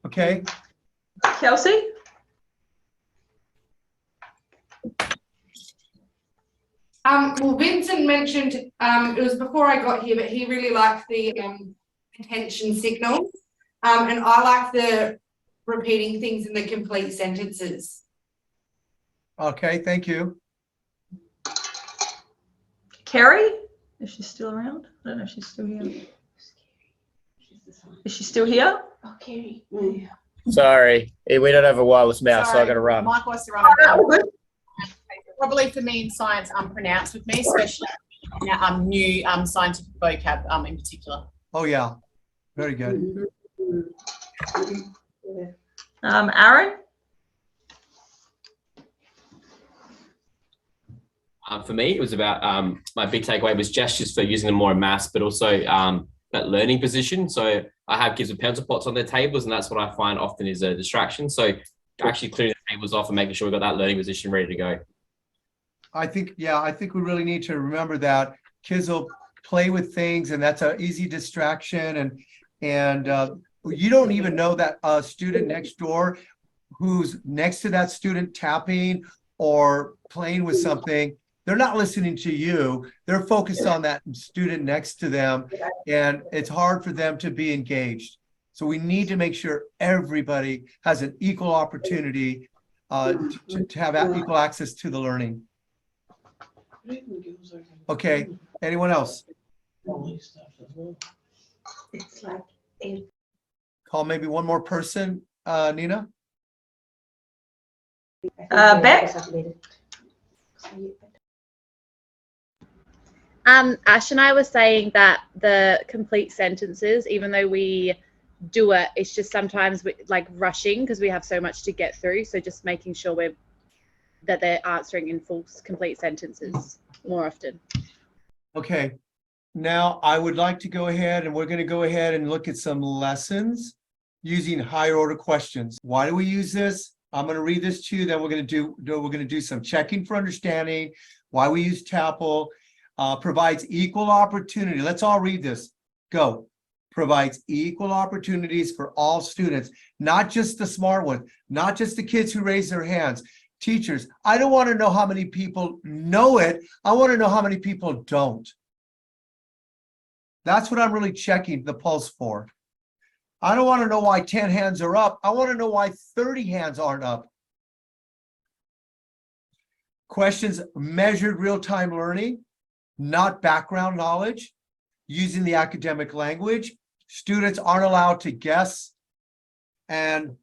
Okay. Kelsey? Well, Vincent mentioned, it was before I got here, but he really liked the attention signals. And I like the repeating things in the complete sentences. Okay, thank you. Kerry? Is she still around? I don't know if she's still here. Is she still here? Oh, Kerry. Sorry, we don't have a wireless mouse, so I got to run. Mike wants to run around. Probably for me in science, unpronounced with me, especially new scientific vocab in particular. Oh, yeah. Very good. Aaron? For me, it was about my big takeaway was gestures for using them more in maths, but also that learning position. So I have kids with pencil pots on their tables, and that's what I find often is a distraction. So actually clearing the tables off and making sure we've got that learning position ready to go. I think we really need to remember that kids will play with things, and that's an easy distraction. And you don't even know that student next door who's next to that student tapping or playing with something. They're not listening to you. They're focused on that student next to them, and it's hard for them to be engaged. So we need to make sure everybody has an equal opportunity to have equal access to the learning. Okay, anyone else? It's like Call maybe one more person, Nina? Beck? Ash and I were saying that the complete sentences, even though we do it, it's just sometimes we like rushing because we have so much to get through. So just making sure that they're answering in full complete sentences more often. Okay, now I would like to go ahead and we're going to go ahead and look at some lessons using higher order questions. Why do we use this? I'm going to read this to you, then we're going to do some checking for understanding, why we use TAPL. Provides equal opportunity. Let's all read this. Go. Provides equal opportunities for all students, not just the smart ones, not just the kids who raise their hands. Teachers, I don't want to know how many people know it. I want to know how many people don't. That's what I'm really checking the pulse for. I don't want to know why 10 hands are up. I want to know why 30 hands aren't up. Questions measured real-time learning, not background knowledge, using the academic language. Students aren't allowed to guess. And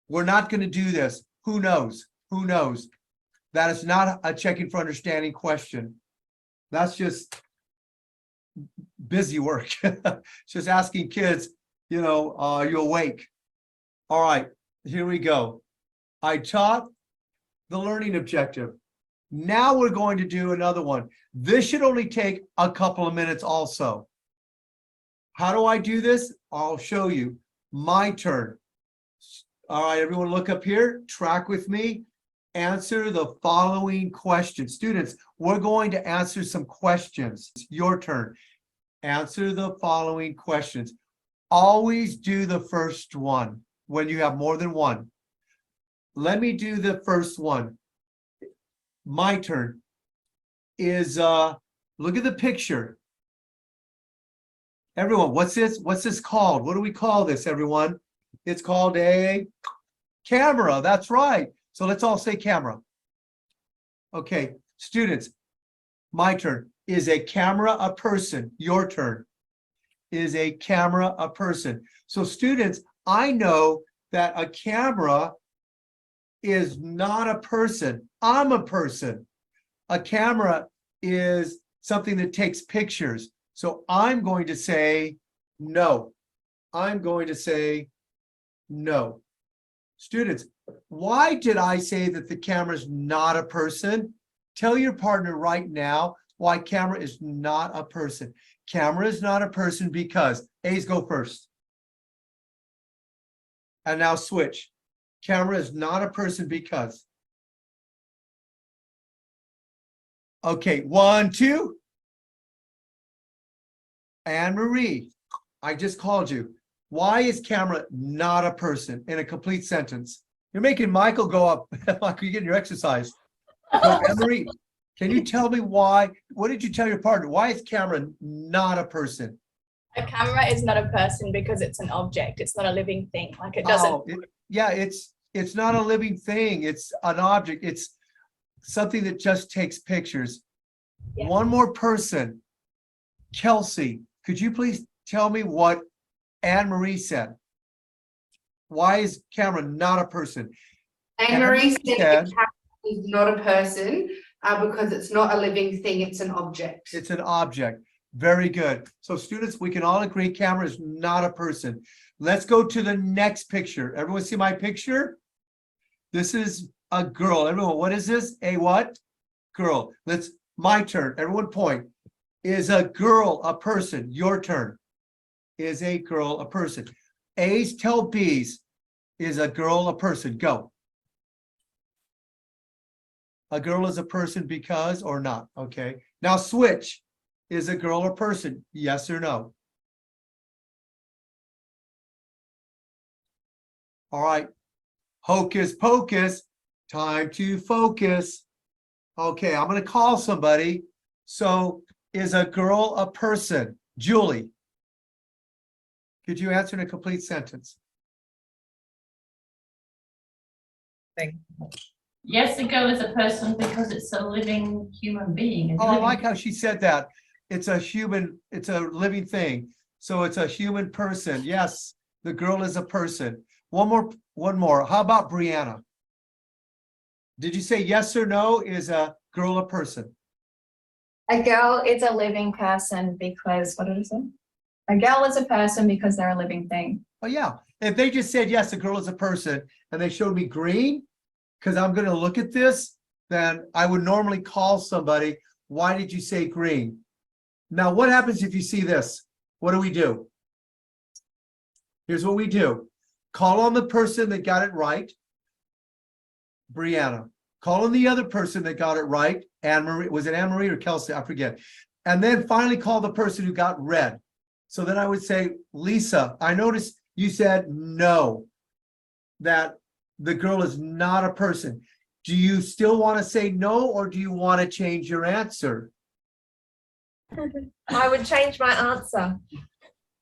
we're not going to do this. Who knows? Who knows? That is not a checking for understanding question. That's just busy work. Just asking kids, you know, are you awake? All right, here we go. I taught the learning objective. Now we're going to do another one. This should only take a couple of minutes also. How do I do this? I'll show you. My turn. All right, everyone look up here, track with me. Answer the following questions. Students, we're going to answer some questions. It's your turn. Answer the following questions. Always do the first one when you have more than one. Let me do the first one. My turn is, look at the picture. Everyone, what's this? What's this called? What do we call this, everyone? It's called a camera. That's right. So let's all say camera. Okay, students, my turn. Is a camera a person? Your turn. Is a camera a person? So students, I know that a camera is not a person. I'm a person. A camera is something that takes pictures. So I'm going to say no. I'm going to say no. Students, why did I say that the camera is not a person? Tell your partner right now why camera is not a person. Camera is not a person because A's go first. And now switch. Camera is not a person because. Okay, 1, 2. Anne Marie, I just called you. Why is camera not a person in a complete sentence? You're making Michael go up. Michael, you're getting your exercise. So, Anne Marie, can you tell me why? What did you tell your partner? Why is camera not a person? A camera is not a person because it's an object. It's not a living thing. Like it doesn't. Oh, it's not a living thing. It's an object. It's something that just takes pictures. Yeah. One more person. Kelsey, could you please tell me what Anne Marie said? Why is camera not a person? Anne Marie said the camera is not a person because it's not a living thing, it's an object. It's an object. Very good. So students, we can all agree camera is not a person. Let's go to the next picture. Everyone see my picture? This is a girl. Everyone, what is this? A what? Girl. My turn. Everyone point. Is a girl a person? Your turn. Is a girl a person? A's tell B's. Is a girl a person? Go. A girl is a person because or not? Okay. Now switch. Is a girl a person? Yes or no? All right. Hocus pocus. Time to focus. Okay, I'm going to call somebody. So, is a girl a person? Julie, could you answer in a complete sentence? Yes, a girl is a person because it's a living human being. Oh, I like how she said that. It's a human, it's a living thing. So it's a human person. Yes, the girl is a person. One more. How about Brianna? Did you say yes or no? Is a girl a person? A girl is a living person because, what did I say? A girl is a person because they're a living thing. Oh, yeah. If they just said, yes, a girl is a person, and they showed me green, because I'm going to look at this, then I would normally call somebody, why did you say green? Now, what happens if you see this? What do? Here's what we do. Call on the person that got it right, Brianna. Call on the other person that got it right, Anne Marie. Was it Anne Marie or Kelsey? I forget. And then finally call the person who got red. So then I would say, Lisa, I noticed you said no, that the girl is not a person. Do you still want to say no, or do you want to change your answer? I would change my answer.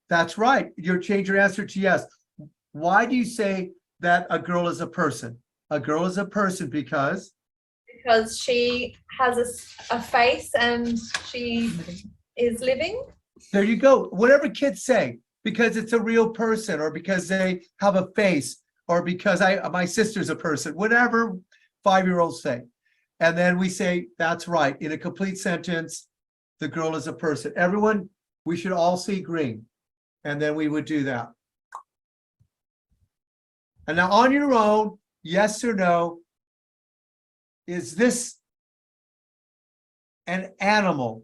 That's right. You change your answer to yes. Why do you say that a girl is a person? A girl is a person because she has a face and she is living. there you go. Whatever kids say, because it's a real person, or because they have a face, or because my sister's a person, whatever 5-year-olds say. And then we say, that's right. In a complete sentence, the girl is a person. Everyone, we should all see green. And then we would do that. And now on your own, yes or no, is this an animal?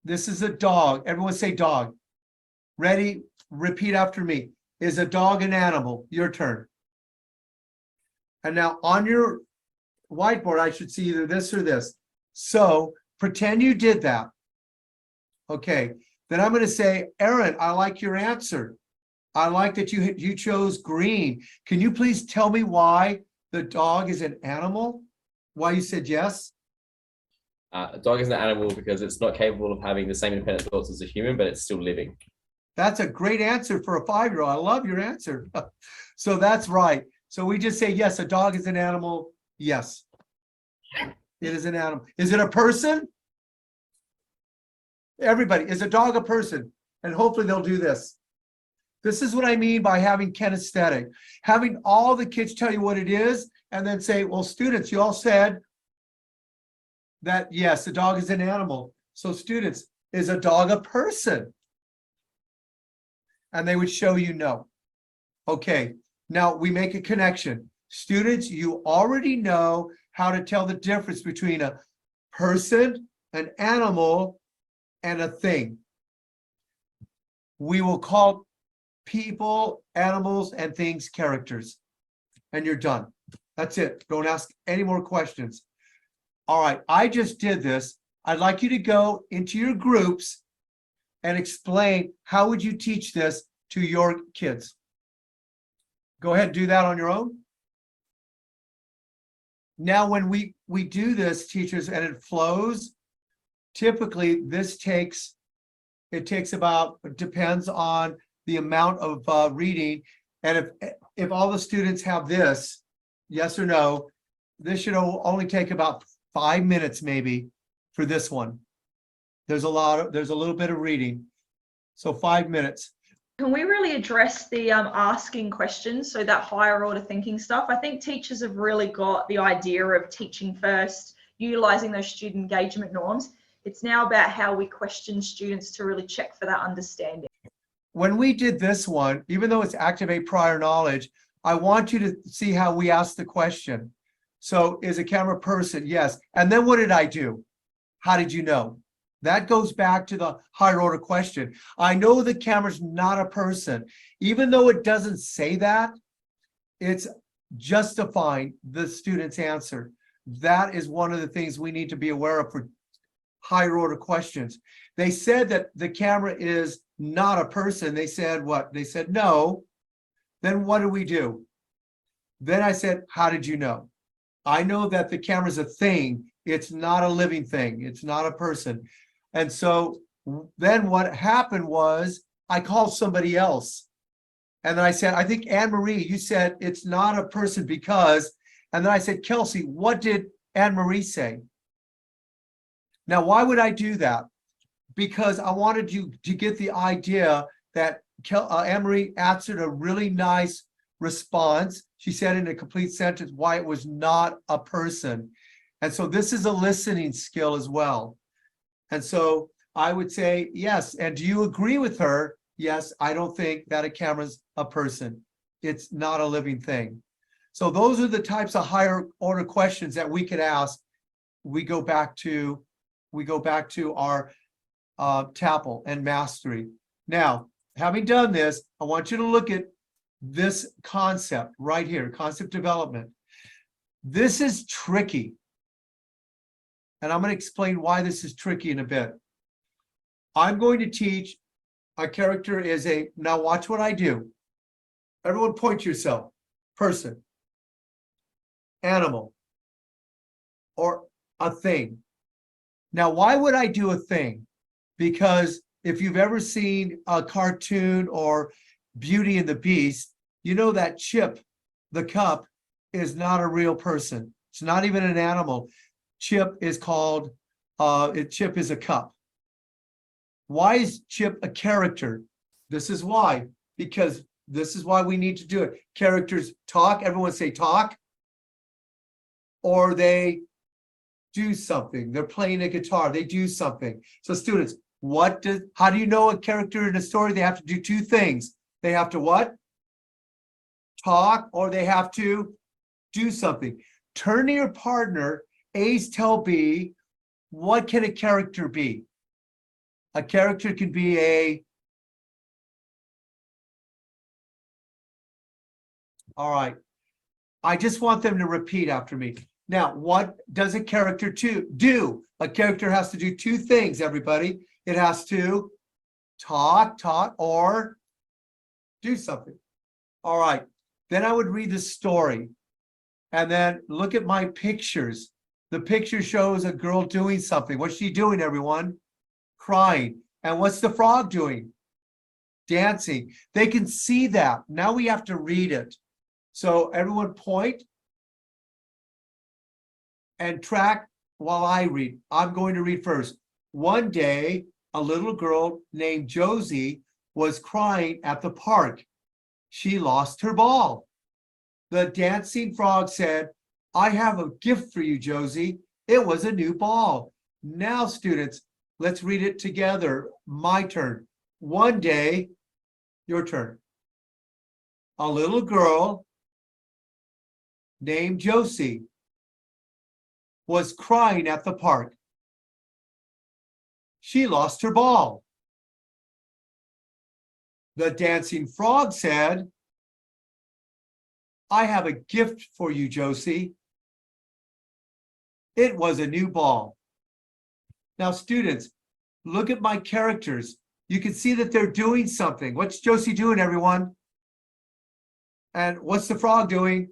This is a dog. Everyone say dog. Ready? Repeat after me. Is a dog an animal? Your turn. And now on your whiteboard, I should see either this or this. So pretend you did that. Okay. Then I'm going to say, Aaron, I like your answer. I like that you chose green. Can you please tell me why the dog is an animal? Why you said yes? A dog is an animal because it's not capable of having the same independent thoughts as a human, but it's still living. That's a great answer for a 5-year-old. I love your answer. So that's right. So we just say, yes, a dog is an animal. Yes, it is an animal. Is it a person? Everybody, is a dog a person? And hopefully they'll do this. This is what I mean by having kinesthetic. Having all the kids tell you what it is, and then say, well, students, you all said that, yes, a dog is an animal. So students, is a dog a person? And they would show you no. Okay, now we make a connection. Students, you already know how to tell the difference between a person, an animal, and a thing. We will call people, animals, and things characters. And you're done. That's it. Don't ask any more questions. All right, I just did this. I'd like you to go into your groups and explain how would you teach this to your kids. Go ahead and do that on your own. Now, when we do this, teachers, and it flows, typically this takes about, it depends on the amount of reading. And if all the students have this, yes or no, this should only take about 5 minutes maybe for this one. There's a little bit of reading. So 5 minutes. Can we really address the asking questions, so that higher order thinking stuff? I think teachers have really got the idea of teaching first, utilizing those student engagement norms. It's now about how we question students to really check for that understanding. When we did this one, even though it's activate prior knowledge, I want you to see how we asked the question. So is a camera person? Yes. And then what did I do? How did you know? That goes back to the higher order question. I know the camera's not a person. Even though it doesn't say that, it's justifying the student's answer. That is one of the things we need to be aware of for higher order questions. They said that the camera is not a person. They said what? They said no. Then what do we do? Then I said, how did you know? I know that the camera's a thing. It's not a living thing. It's not a person. And so then what happened was I called somebody else. And then I said, I think Anne-Marie, you said it's not a person because, and then I said, Kelsey, what did Anne-Marie say? Now, why would I do that? Because I wanted you to get the idea that Anne-Marie answered a really nice response. She said in a complete sentence why it was not a person. And so this is a listening skill as well. And so I would say, yes. And do you agree with her? Yes, I don't think that a camera's a person. It's not a living thing. So those are the types of higher order questions that we could ask. We go back to our TAPL and mastery. Now, having done this, I want you to look at this concept right here, concept development. This is tricky. And I'm going to explain why this is tricky in a bit. I'm going to teach a character is a, now watch what I do. Everyone point to yourself. Person, animal, or a thing. Now, why would I do a thing? Because if you've ever seen a cartoon or Beauty and the Beast, you know that Chip, the cup, is not a real person. It's not even an animal. Chip is called, Chip is a cup. Why is Chip a character? This is why, because this is why we need to do it. Characters talk, everyone say talk, or they do something. They're playing a guitar, they do something. So students, how do you know a character in a story? They have to do two things. They have to what? Talk, or they have to do something. Turn to your partner, A's tell B, what can a character be? A character can be all right. I just want them to repeat after me. Now, what does a character do? A character has to do two things, everybody. It has to talk, or do something. All right. Then I would read the story and then look at my pictures. The picture shows a girl doing something. What's she doing, everyone? Crying. And what's the frog doing? Dancing. They can see that. Now we have to read it. So everyone point and track while I read. I'm going to read first. One day, a little girl named Josie was crying at the park. She lost her ball. The dancing frog said, I have a gift for you, Josie. It was a new ball. Now, students, let's read it together. My turn. One day, your turn. A little girl named Josie was crying at the park. She lost her ball. The dancing frog said, I have a gift for you, Josie. It was a new ball. Now, students, look at my characters. You can see that they're doing something. What's Josie doing, everyone? And what's the frog doing?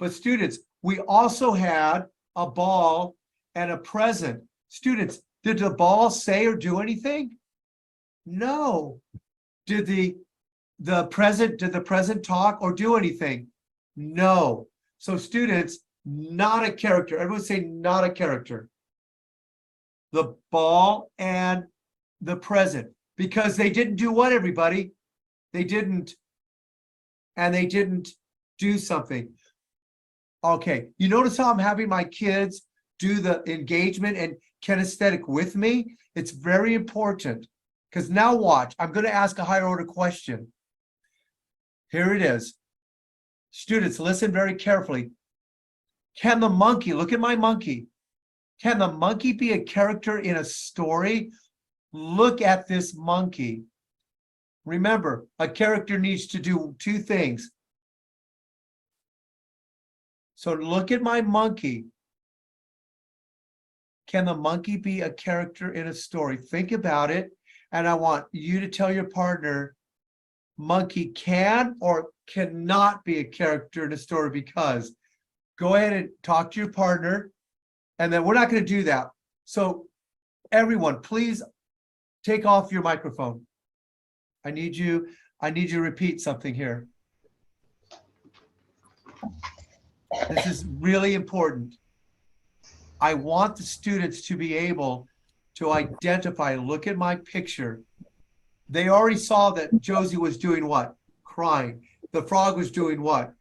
But students, we also had a ball and a present. Students, did the ball say or do anything? No. Did the present talk or do anything? No. So students, not a character. Everyone say not a character. The ball and the present, because they didn't do what, everybody? They didn't do something. Okay, you notice how I'm having my kids do the engagement and kinesthetic with me? It's very important, because now watch, I'm going to ask a higher order question. Here it is. Students, listen very carefully. Can the monkey, look at my monkey. Can the monkey be a character in a story? Look at this monkey. Remember, a character needs to do two things. So look at my monkey. Can the monkey be a character in a story? Think about it. And I want you to tell your partner, monkey can or cannot be a character in a story, because go ahead and talk to your partner. And then we're not going to do that. So everyone, please take off your microphone. I need you to repeat something here. This is really important. I want the students to be able to identify, look at my picture. They already saw that Josie was doing what? Crying. The frog was doing what?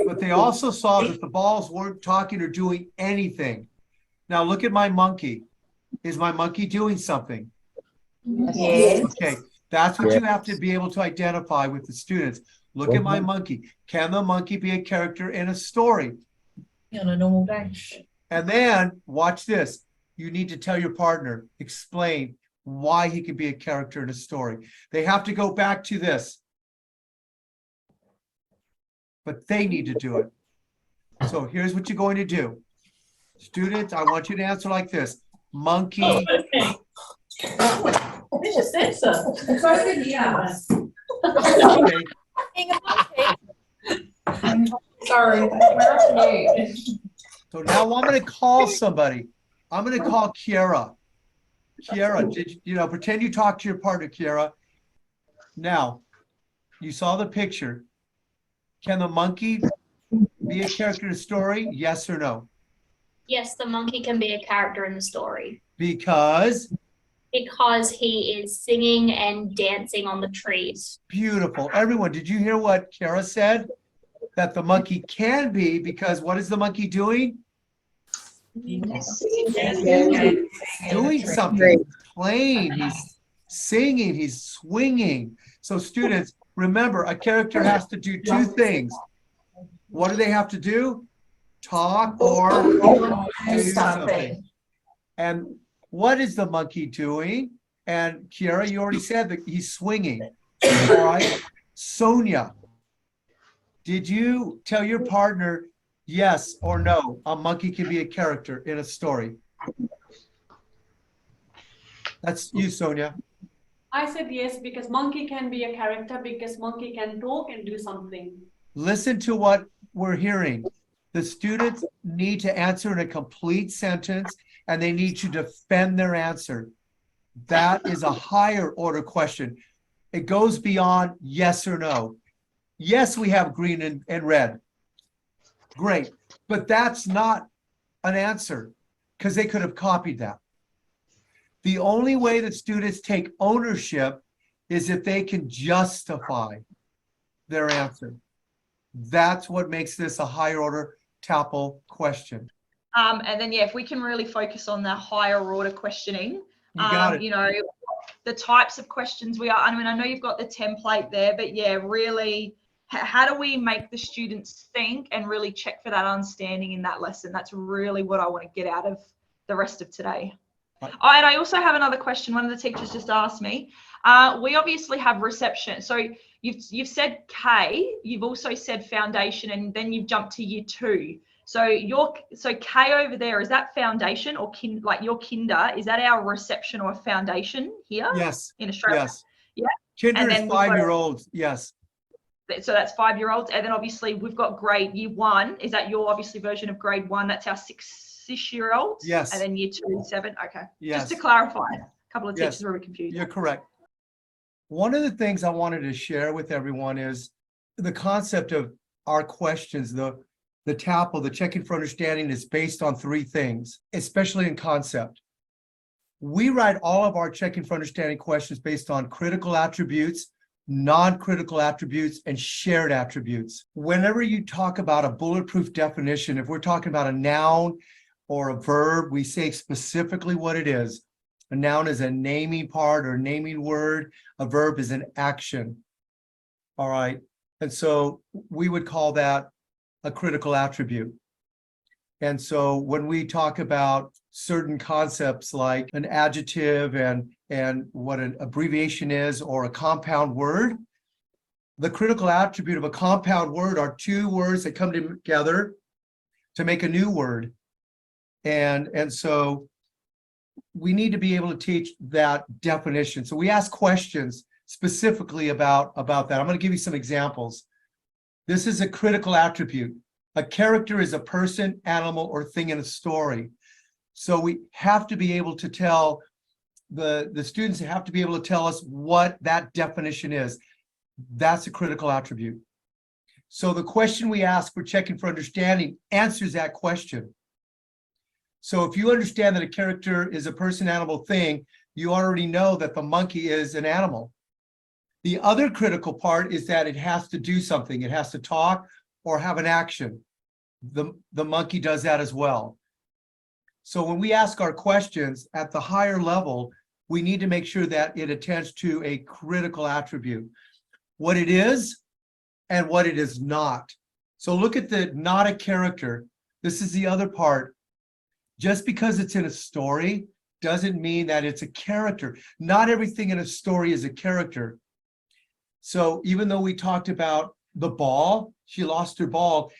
But they also saw that the balls weren't talking or doing anything. Now look at my monkey. Is my monkey doing something? Yes. Okay, that's what you have to be able to identify with the students. Look at my monkey. Can the monkey be a character in a story? On a normal day. And then watch this. You need to tell your partner, explain why he can be a character in a story. They have to go back to this. But they need to do it. So here's what you're going to do. Students, I want you to answer like this. Monkey. Oh, okay. This is answer. It's over here. Okay. Sorry, where are you? So now I'm going to call somebody. I'm going to call Kiara. Kiara, pretend you talk to your partner, Kiara. Now, you saw the picture. Can the monkey be a character in a story? Yes or no? Yes, the monkey can be a character in the story. Because? Because he is singing and dancing on the trees. Beautiful. Everyone, did you hear what Kiara said? That the monkey can be, because what is the monkey doing? Doing something. He's playing, he's singing, he's swinging. So students, remember, a character has to do two things. What do they have to do? Talk or do something. And what is the monkey doing? And Kiara, you already said that he's swinging. All right. Sonia, did you tell your partner yes or no, a monkey can be a character in a story? That's you, Sonia. I said yes, because monkey can be a character, because monkey can talk and do something. Listen to what we're hearing. The students need to answer in a complete sentence, and they need to defend their answer. That is a higher order question. It goes beyond yes or no. Yes, we have green and red. Great. But that's not an answer, because they could have copied that. The only way that students take ownership is if they can justify their answer. That's what makes this a higher order TAPL question. And then, yeah, if we can really focus on the higher order questioning, You got it. you know, the types of questions we are, I mean, I know you've got the template there, but yeah, really, how do we make the students think and really check for that understanding in that lesson? That's really what I want to get out of the rest of today. Right. Oh, and I also have another question. One of the teachers just asked me. We obviously have reception. So you've said K, you've also said foundation, and then you've jumped to year 2. So K over there, is that foundation or like your kinder? Is that our reception or foundation here? Yes. In Australia? Yes. Yeah. Kinder And is then we've got- 5-year-olds. Yes. So that's 5-year-olds. And then obviously we've got grade year 1. Is that your obviously version of grade 1? That's our 6-ish-year-olds? Yes. And then year 2, 7. Okay. Yes. Just to clarify, a couple of teachers Yes. were confused. You're correct. One of the things I wanted to share with everyone is the concept of our questions. The TAPL, the checking for understanding, is based on 3 things, especially in concept. We write all of our checking for understanding questions based on critical attributes, non-critical attributes, and shared attributes. Whenever you talk about a bulletproof definition, if we're talking about a noun or a verb, we say specifically what it is. A noun is a naming part or naming word. A verb is an action. All right. And so we would call that a critical attribute. And so when we talk about certain concepts like an adjective and what an abbreviation is, or a compound word, the critical attribute of a compound word are 2 words that come together to make a new word. And so we need to be able to teach that definition. So we ask questions specifically about that. I'm going to give you some examples. This is a critical attribute. A character is a person, animal, or thing in a story. So we have to be able to tell the students have to be able to tell us what that definition is. That's a critical attribute. So the question we ask for checking for understanding answers that question. So if you understand that a character is a person, animal, thing, you already know that the monkey is an animal. The other critical part is that it has to do something. It has to talk or have an action. The monkey does that as well. So when we ask our questions at the higher level, we need to make sure that it attends to a critical attribute, what it is and what it is not. So look at the not a character. This is the other part. Just because it's in a story doesn't mean that it's a character. Not everything in a story is a character. So even though we talked about the ball, she lost her ball,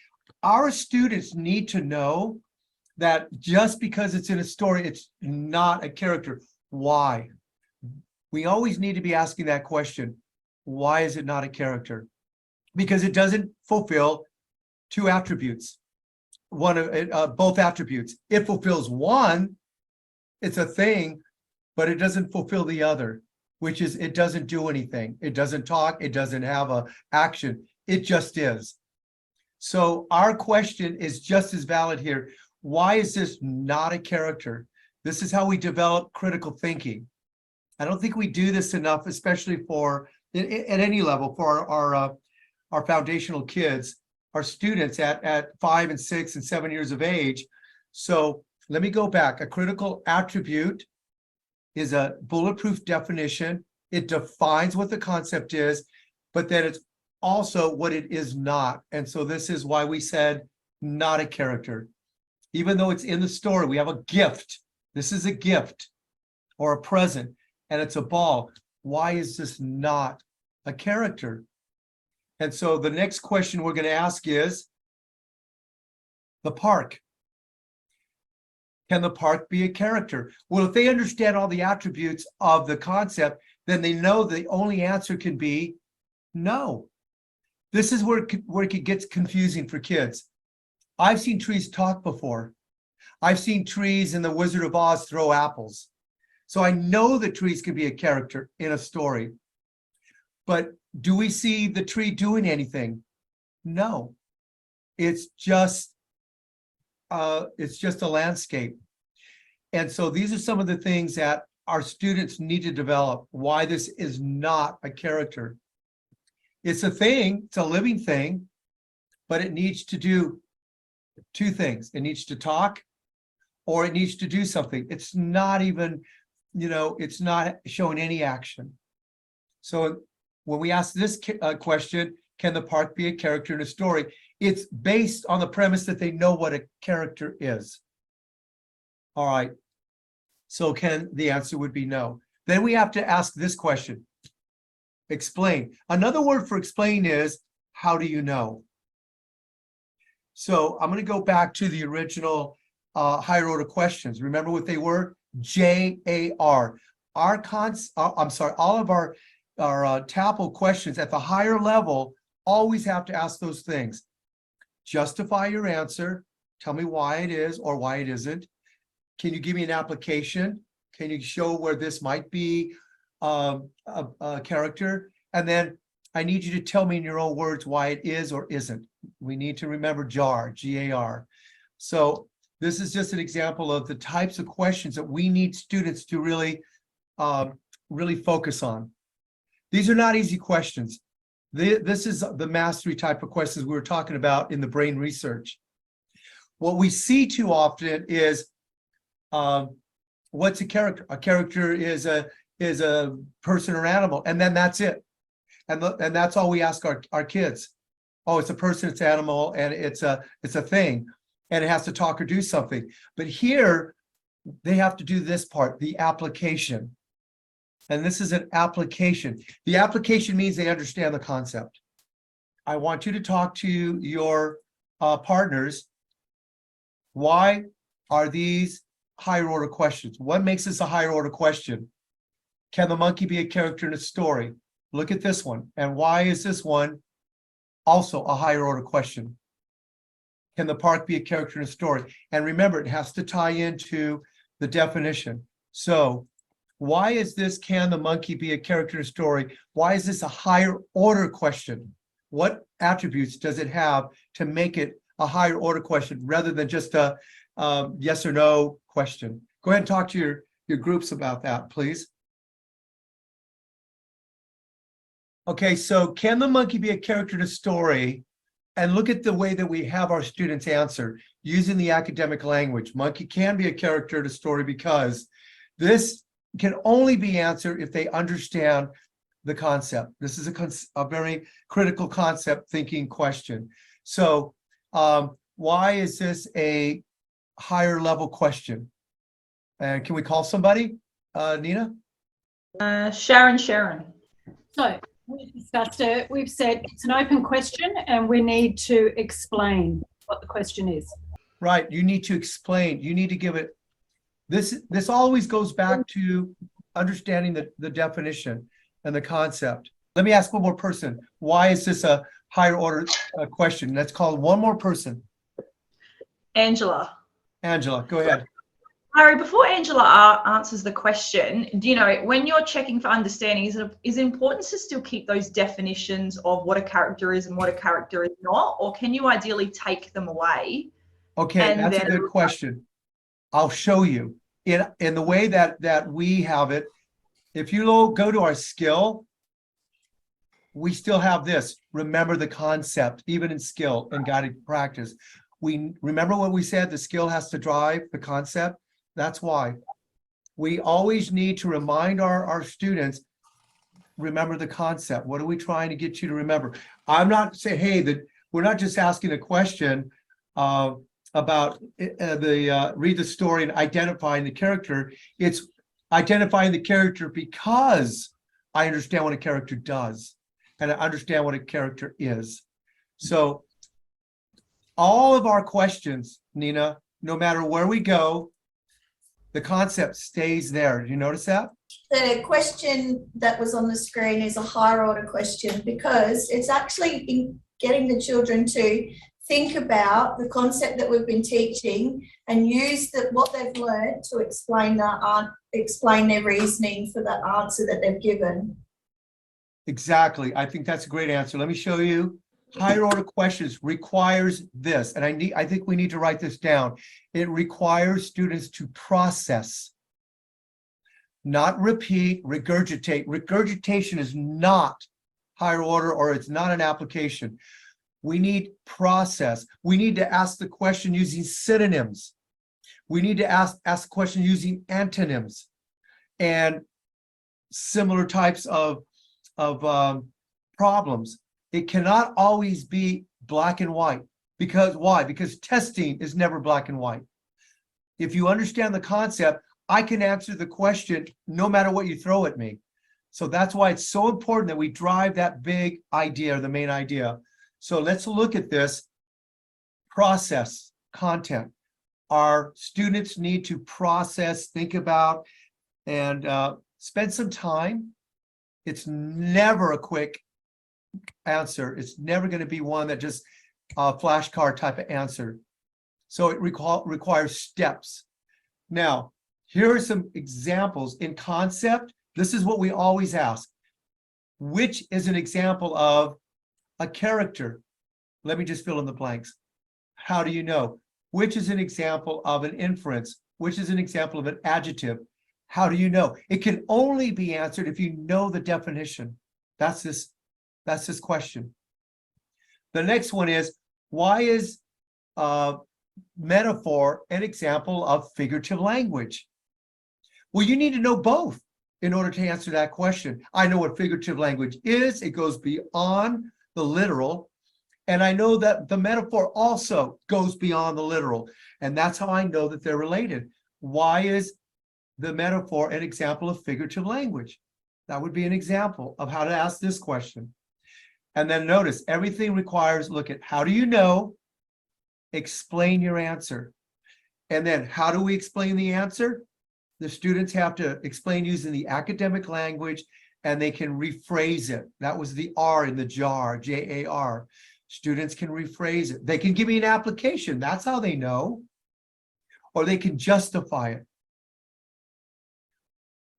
our students need to know that just because it's in a story, it's not a character. Why? We always need to be asking that question. Why is it not a character? Because it doesn't fulfill 2 attributes. Both attributes. It fulfills one, it's a thing, but it doesn't fulfill the other, which is it doesn't do anything. It doesn't talk. It doesn't have a action. It just is. So our question is just as valid here. Why is this not a character? This is how we develop critical thinking. I don't think we do this enough, especially for at any level for our foundational kids, our students at 5 and 6 and 7 years of age. So let me go back. A critical attribute is a bulletproof definition. It defines what the concept is, but then it's also what it is not. And so this is why we said not a character. Even though it's in the story, we have a gift. This is a gift or a present, and it's a ball. Why is this not a character? And so the next question we're going to ask is the park. Can the park be a character? Well, if they understand all the attributes of the concept, then they know the only answer can be no. This is where it gets confusing for kids. I've seen trees talk before. I've seen trees in The Wizard of Oz throw apples. So I know that trees can be a character in a story. But do we see the tree doing anything? No. It's just a landscape. And so these are some of the things that our students need to develop, why this is not a character. It's a thing, it's a living thing, but it needs to do two things. It needs to talk, or it needs to do something. It's not even, it's not showing any action. So when we ask this question, can the park be a character in a story? It's based on the premise that they know what a character is. All right. So the answer would be no. Then we have to ask this question. Explain. Another word for explain is, how do you know? So I'm going to go back to the original higher order questions. Remember what they were? JAR. All of our TAPL questions at the higher level always have to ask those things. Justify your answer. Tell me why it is or why it isn't. Can you give me an application? Can you show where this might be a character? And then I need you to tell me in your own words why it is or isn't. We need to remember JAR, G-A-R. So this is just an example of the types of questions that we need students to really focus on. These are not easy questions. This is the mastery type of questions we were talking about in the brain research. What we see too often is, what's a character? A character is a person or animal, and then that's it. And that's all we ask our kids. Oh, it's a person, it's an animal, and it's a thing, and it has to talk or do something. But here, they have to do this part, the application. And this is an application. The application means they understand the concept. I want you to talk to your partners. Why are these higher order questions? What makes this a higher order question? Can the monkey be a character in a story? Look at this one. And why is this one also a higher order question? Can the park be a character in a story? And remember, it has to tie into the definition. So why is this, can the monkey be a character in a story? Why is this a higher order question? What attributes does it have to make it a higher order question rather than just a yes or no question? Go ahead and talk to your groups about that, please. Okay, so can the monkey be a character in a story? And look at the way that we have our students answer using the academic language. Monkey can be a character in a story because this can only be answered if they understand the concept. This is a very critical concept thinking question. So why is this a higher level question? And can we call somebody? Nina? Sharon. So we've discussed it. We've said it's an open question and we need to explain what the question is. Right. You need to explain. You need to give it. This always goes back to understanding the definition and the concept. Let me ask one more person. Why is this a higher order question? Let's call one more person. Angela, Angela, go ahead. Larry, before Angela answers the question, do you know, when you're checking for understanding, is it important to still keep those definitions of what a character is and what a character is not, or can you ideally take them away? Okay, And that's a then- good question. I'll show you. In the way that we have it, if you go to our skill, we still have this. Remember the concept, even in skill and guided practice. We remember what we said, the skill has to drive the concept. That's why we always need to remind our students, remember the concept. What are we trying to get you to remember? I'm not saying, hey, that we're not just asking a question about read the story and identifying the character. It's identifying the character because I understand what a character does and I understand what a character is. So all of our questions, Nina, no matter where we go, the concept stays there. Do you notice that? The question that was on the screen is a higher order question because it's actually in getting the children to think about the concept that we've been teaching and use what they've learned to explain their reasoning for the answer that they've given. Exactly. I think that's a great answer. Let me show you. Higher order questions requires this, and I think we need to write this down. It requires students to process, not repeat, regurgitate. Regurgitation is not higher order, or it's not an application. We need process. We need to ask the question using synonyms. We need to ask the question using antonyms and similar types of problems. It cannot always be black and white. Because why? Because testing is never black and white. If you understand the concept, I can answer the question no matter what you throw at me. So that's why it's so important that we drive that big idea, or the main idea. So let's look at this process content. Our students need to process, think about, and spend some time. It's never a quick answer. It's never going to be one that just flashcard type of answer. So it requires steps. Now, here are some examples in concept. This is what we always ask. Which is an example of a character? Let me just fill in the blanks. How do you know? Which is an example of an inference? Which is an example of an adjective? How do you know? It can only be answered if you know the definition. That's this question. The next one is, why is metaphor an example of figurative language? Well, you need to know both in order to answer that question. I know what figurative language is. It goes beyond the literal. And I know that the metaphor also goes beyond the literal. And that's how I know that they're related. Why is the metaphor an example of figurative language? That would be an example of how to ask this question. And then notice, everything requires, look at how do you know? Explain your answer. And then how do we explain the answer? The students have to explain using the academic language, and they can rephrase it. That was the R in the jar, J-A-R. Students can rephrase it. They can give me an application. That's how they know. Or they can justify it.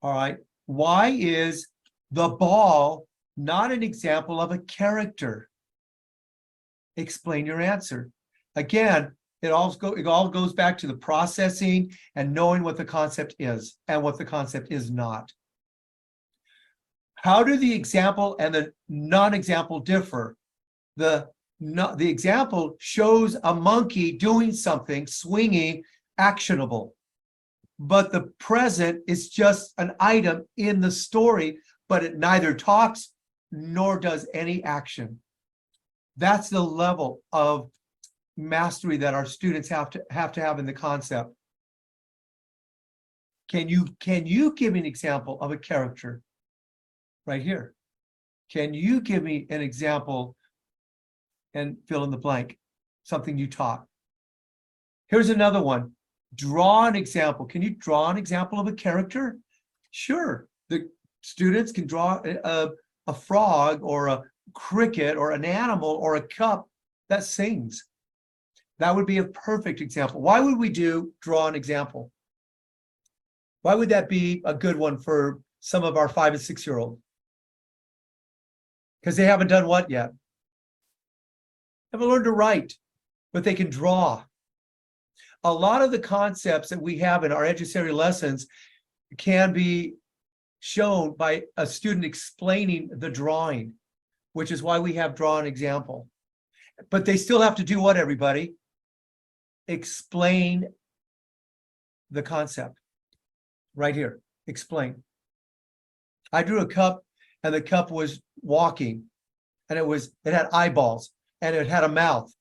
All right. Why is the ball not an example of a character? Explain your answer. Again, it all goes back to the processing and knowing what the concept is and what the concept is not. How do the example and the non-example differ? The example shows a monkey doing something, swinging, actionable. But the present is just an item in the story, but it neither talks nor does any action. That's the level of mastery that our students have to have in the concept. Can you give me an example of a character right here? Can you give me an example and fill in the blank, something you taught? Here's another one. Draw an example. Can you draw an example of a character? Sure. The students can draw a frog or a cricket or an animal or a cup that sings. That would be a perfect example. Why would we draw an example? Why would that be a good one for some of our 5 and 6-year-olds? Because they haven't done what yet? Haven't learned to write, but they can draw. A lot of the concepts that we have in our EduSeries lessons can be shown by a student explaining the drawing, which is why we have draw an example. But they still have to do what, everybody? Explain the concept. Right here, explain. I drew a cup, and the cup was walking, and it had eyeballs, and it had a mouth.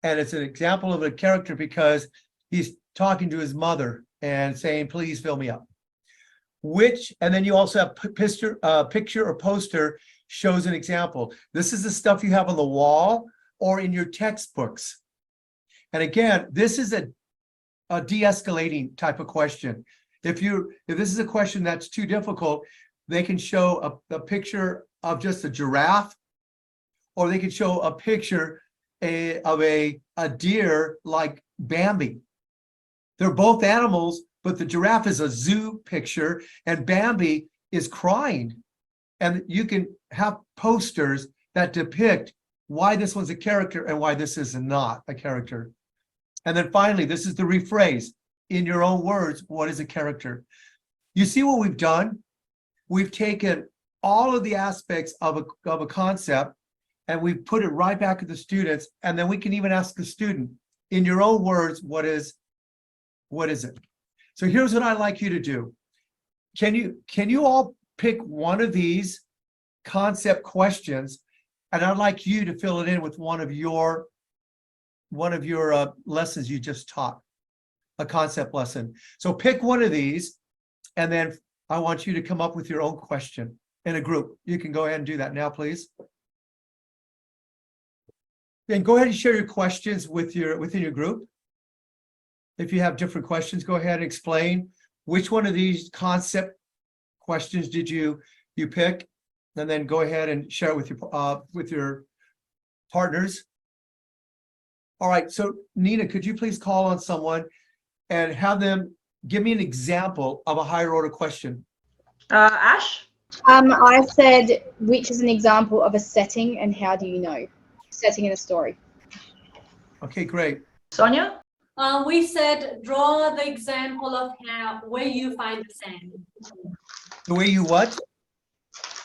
And it's an example of a character because he's talking to his mother and saying, please fill me up. And then you also have picture or poster shows an example. This is the stuff you have on the wall or in your textbooks. And again, this is a de-escalating type of question. If this is a question that's too difficult, they can show a picture of just a giraffe, or they can show a picture of a deer like Bambi. They're both animals, but the giraffe is a zoo picture and Bambi is crying. And you can have posters that depict why this one's a character and why this is not a character. And then finally, this is the rephrase. In your own words, what is a character? You see what we've done? We've taken all of the aspects of a concept and we've put it right back at the students. And then we can even ask the student, in your own words, what is it? So here's what I'd like you to do. Can you all pick one of these concept questions, and I'd like you to fill it in with one of your lessons you just taught, a concept lesson. So pick one of these, and then I want you to come up with your own question in a group. You can go ahead and do that now, please. Then go ahead and share your questions within your group. If you have different questions, go ahead and explain which one of these concept questions did you pick, and then go ahead and share it with your partners. All right, so Nina, could you please call on someone and have them give me an example of a higher order question? Ash? I said, which is an example of a setting and how do you know? Setting in a story. Okay, great. Sonia? We said, draw the example of where you find the sand. The way you what?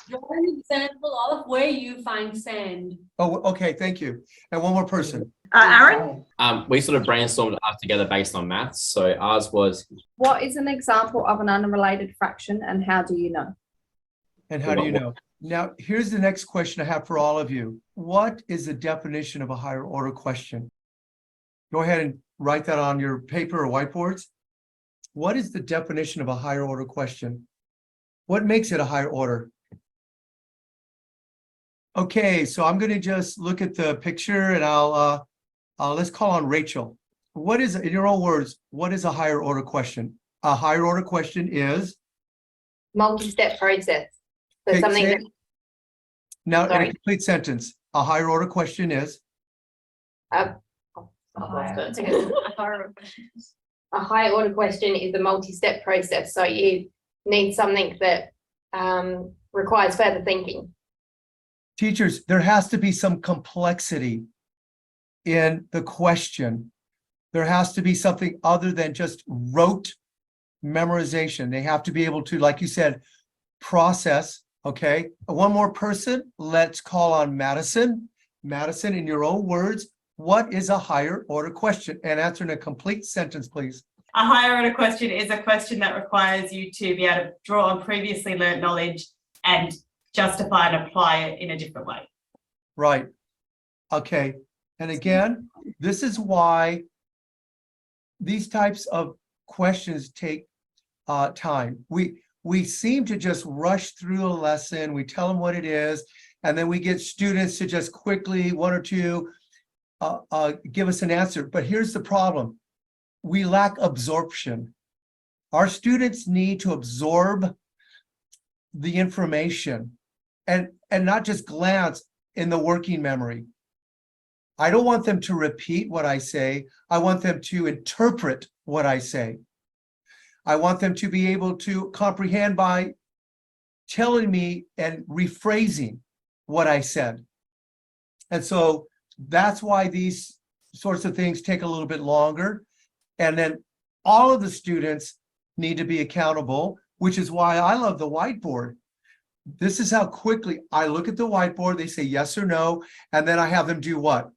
Draw an example of where you find sand. Oh, okay, thank you. And one more person. Aaron? We sort of brainstormed ours together based on maths. So ours was, What is an example of an unrelated fraction and how do you know? And how do you know? Now, here's the next question I have for all of you. What is the definition of a higher order question? Go ahead and write that on your paper or whiteboards. What is the definition of a higher order question? What makes it a higher order? Okay, so I'm going to just look at the picture and I'll let's call on Rachel. What is, in your own words, what is a higher order question? A higher order question is? Multi-step process. So Okay, something say that, it. Now, in sorry. a complete sentence, a higher order question is? A high order question is a multi-step process. So you need something that requires further thinking. Teachers, there has to be some complexity in the question. There has to be something other than just rote memorization. They have to be able to, like you said, process. Okay, one more person. Let's call on Madison. Madison, in your own words, what is a higher order question? And answer in a complete sentence, please. A higher order question is a question that requires you to be able to draw on previously learned knowledge and justify and apply it in a different way. Right. Okay. And again, this is why these types of questions take time. We seem to just rush through a lesson. We tell them what it is, and then we get students to just quickly, one or two, give us an answer. But here's the problem. We lack absorption. Our students need to absorb the information and not just glance in the working memory. I don't want them to repeat what I say. I want them to interpret what I say. I want them to be able to comprehend by telling me and rephrasing what I said. And so that's why these sorts of things take a little bit longer. And then all of the students need to be accountable, which is why I love the whiteboard. This is how quickly I look at the whiteboard, they say yes or no, and then I have them do what?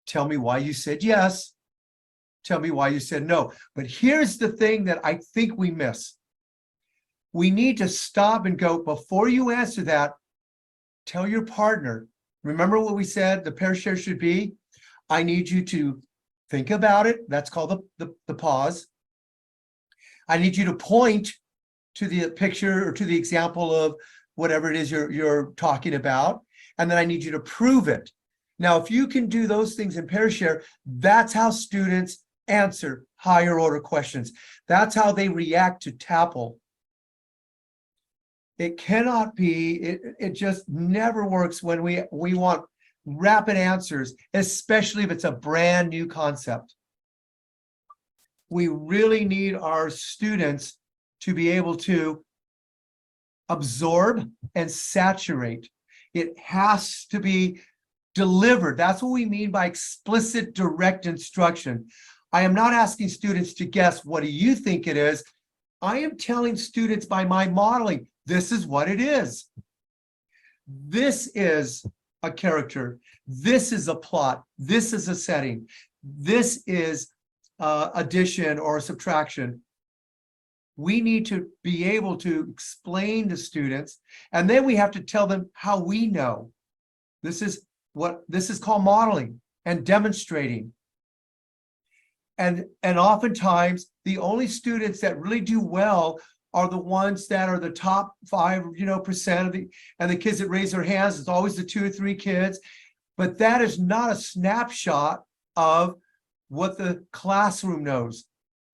Tell me why you said yes. Tell me why you said no. But here's the thing that I think we miss. We need to stop and go, before you answer that, tell your partner, remember what we said the pair share should be? I need you to think about it. That's called the pause. I need you to point to the picture or to the example of whatever it is you're talking about. And then I need you to prove it. Now, if you can do those things in pair share, that's how students answer higher order questions. That's how they react to TAPL. It cannot be, it just never works when we want rapid answers, especially if it's a brand new concept. We really need our students to be able to absorb and saturate. It has to be delivered. That's what we mean by explicit direct instruction. I am not asking students to guess, what do you think it is? I am telling students by my modeling, this is what it is. This is a character. This is a plot. This is a setting. This is addition or subtraction. We need to be able to explain to students, and then we have to tell them how we know. This is called modeling and demonstrating. And oftentimes the only students that really do well are the ones that are the top 5% of the kids that raise their hands. It's always the 2 or 3 kids, but that is not a snapshot of what the classroom knows.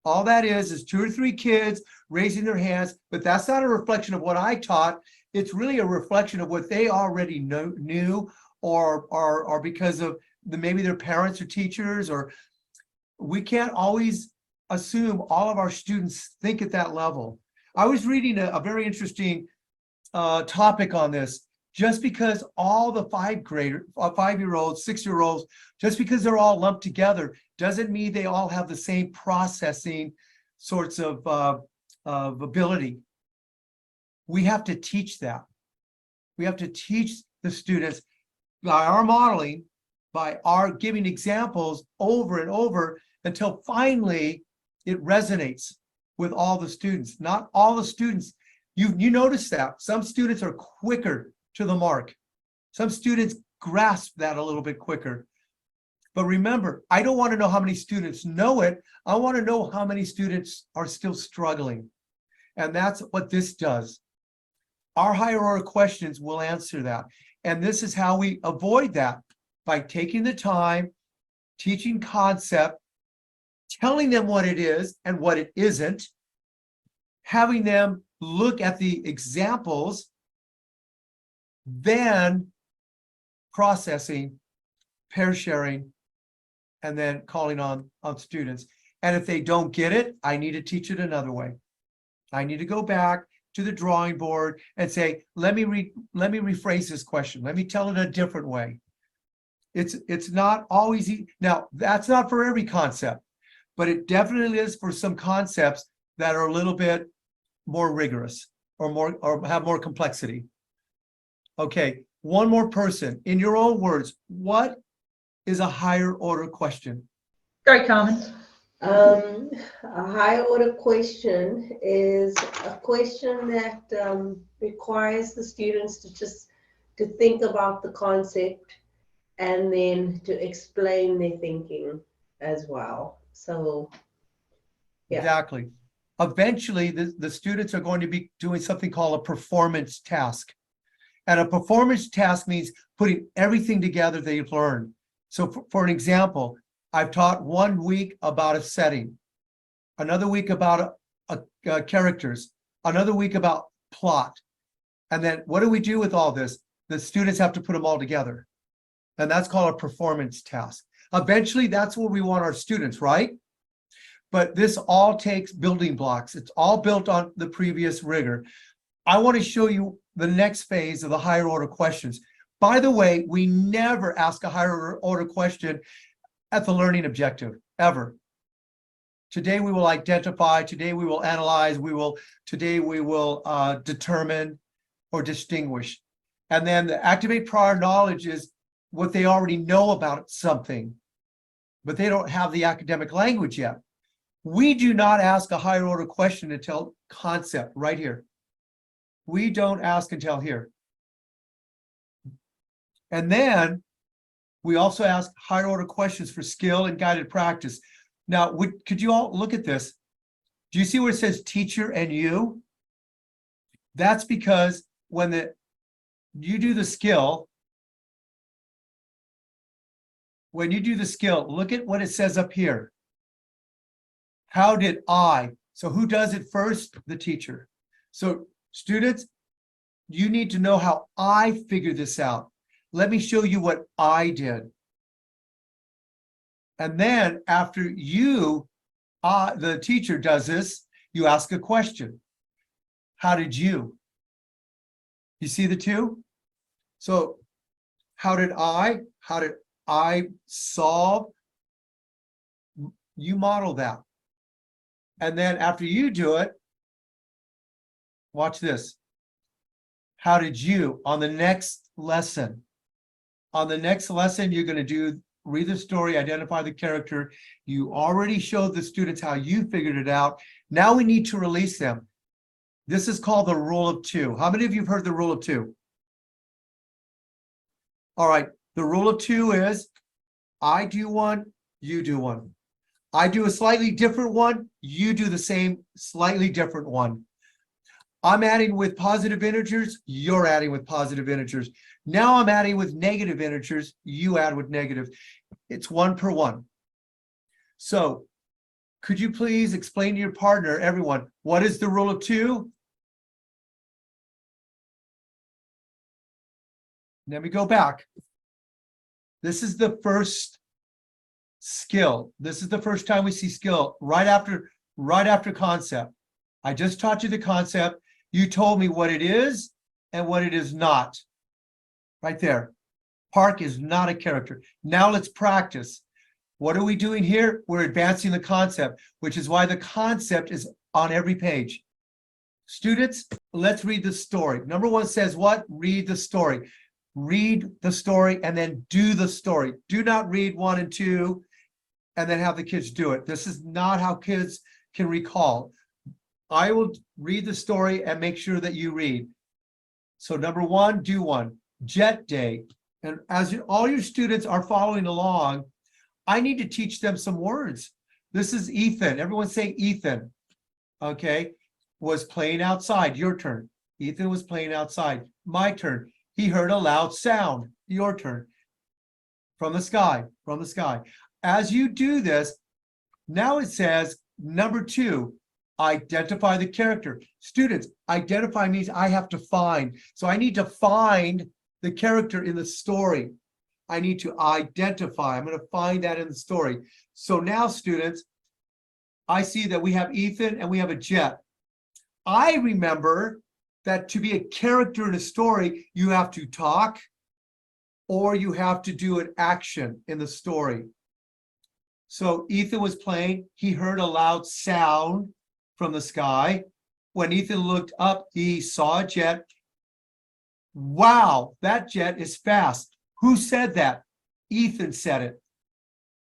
All that is 2 or 3 kids raising their hands, but that's not a reflection of what I taught. It's really a reflection of what they already knew, or because of maybe their parents or teachers. Or we can't always assume all of our students think at that level. I was reading a very interesting topic on this. Just because all the 5-year-olds, 6-year-olds, just because they're all lumped together, doesn't mean they all have the same processing sorts of ability. We have to teach that. We have to teach the students by our modeling, by our giving examples over and over, until finally it resonates with all the students. Not all the students. You notice that some students are quicker to the mark. Some students grasp that a little bit quicker. But remember, I don't want to know how many students know it. I want to know how many students are still struggling. And that's what this does. Our higher order questions will answer that. And this is how we avoid that, by taking the time, teaching concept, telling them what it is and what it isn't, having them look at the examples, then processing, pair sharing, and then calling on students. And if they don't get it, I need to teach it another way. I need to go back to the drawing board and say, let me rephrase this question. Let me tell it a different way. It's not always easy. Now, that's not for every concept, but it definitely is for some concepts that are a little bit more rigorous or have more complexity. Okay, one more person. In your own words, what is a higher order question? Go, Carmen. A higher order question is a question that requires the students to think about the concept and then to explain their thinking as well. So, yeah. Exactly. Eventually, the students are going to be doing something called a performance task. And a performance task means putting everything together they've learned. So for an example, I've taught 1 week about a setting, another week about characters, another week about plot. And then what do we do with all this? The students have to put them all together. And that's called a performance task. Eventually, that's where we want our students, right? but this all takes building blocks. It's all built on the previous rigor. I want to show you the next phase of the higher order questions. By the way, we never ask a higher order question at the learning objective, ever. Today we will identify, today we will analyze, today we will determine or distinguish. And then the activate prior knowledge is what they already know about something, but they don't have the academic language yet. We do not ask a higher order question until concept, right here. We don't ask until here. And then we also ask higher order questions for skill and guided practice. Now, could you all look at this? Do you see where it says teacher and you? That's because when you do the skill, look at what it says up here. How did I? So who does it first? The teacher. So students, you need to know how I figured this out. Let me show you what I did. And then after the teacher does this, you ask a question. How did you? You see the two? So how did I solve? You model that. And then after you do it, watch this. How did you on the next lesson? On the next lesson, you're going to read the story, identify the character. You already showed the students how you figured it out. Now we need to release them. This is called the rule of two. How many of you have heard the rule of two? All right, the rule of two is I do one, you do one. I do a slightly different one, you do the same slightly different one. I'm adding with positive integers, you're adding with positive integers. Now I'm adding with negative integers, you add with negative. It's 1 per 1. So could you please explain to your partner, everyone, what is the rule of two? Let me go back. This is the first skill. This is the first time we see skill right after concept. I just taught you the concept. You told me what it is and what it is not. Right there. Park is not a character. Now let's practice. What are we doing here? We're advancing the concept, which is why the concept is on every page. Students, let's read the story. Number 1 says what? Read the story. Read the story and then do the story. Do not read 1 and 2 and then have the kids do it. This is not how kids can recall. I will read the story and make sure that you read. So number 1, do one. Jet day. And as all your students are following along, I need to teach them some words. This is Ethan. Everyone say Ethan. Okay. Was playing outside. Your turn. Ethan was playing outside. My turn. He heard a loud sound. Your turn. From the sky. From the sky. As you do this, now it says number 2, identify the character. Students, identify means I have to find. So I need to find the character in the story. I need to identify. I'm going to find that in the story. So now, students, I see that we have Ethan and we have a jet. I remember that to be a character in a story, you have to talk or you have to do an action in the story. So Ethan was playing. He heard a loud sound from the sky. When Ethan looked up, he saw a jet. Wow, that jet is fast. Who said that? Ethan said it.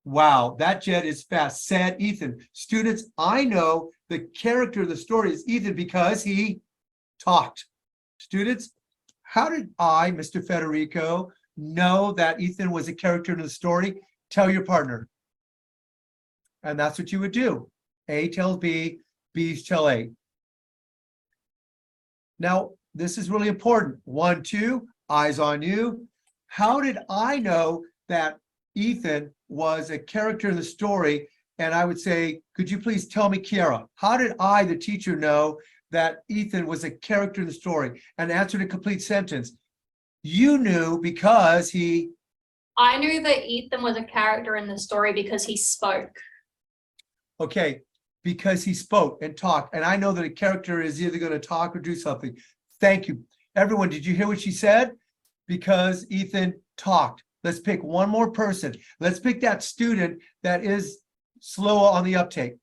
Wow, that jet is fast, said Ethan. Students, I know the character of the story is Ethan because he talked. Students, how did I, Mr. Federico, know that Ethan was a character in the story? Tell your partner. And that's what you would do. A tells B, B's tell A. Now, this is really important. 1, 2, eyes on you. How did I know that Ethan was a character in the story? And I would say, could you please tell me, Kiara, how did I, the teacher, know that Ethan was a character in the story? And answer a complete sentence. You knew because he... I knew that Ethan was a character in the story because he spoke. Okay, because he spoke and talked, and I know that a character is either going to talk or do something. Thank you. Everyone, did you hear what she said? Because Ethan talked. Let's pick one more person. Let's pick that student that is slow on the uptake.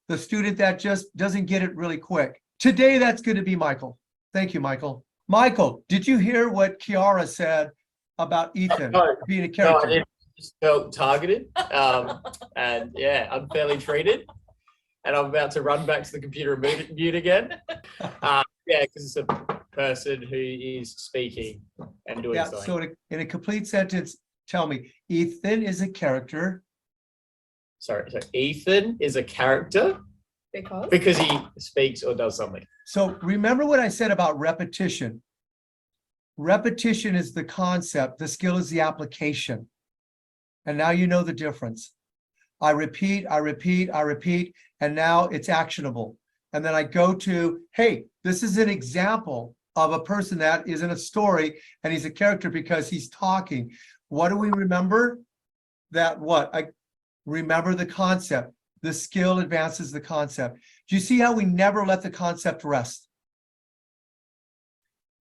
The student that just doesn't get it really quick. Today, that's going to be Michael. Thank you, Michael. Michael, did you hear what Kiara said about Ethan being a character? No, I just felt targeted, and yeah, unfairly treated. And I'm about to run back to the computer and mute again. Yeah, because it's a person who is speaking and doing something. So in a complete sentence, tell me, Ethan is a character. Sorry, so Ethan is a character because he speaks or does something. So remember what I said about repetition. Repetition is the concept, the skill is the application. And now you know the difference. I repeat, and now it's actionable. And then I go to, hey, this is an example of a person that is in a story and he's a character because he's talking. What do we remember? That what? I remember the concept. The skill advances the concept. Do you see how we never let the concept rest?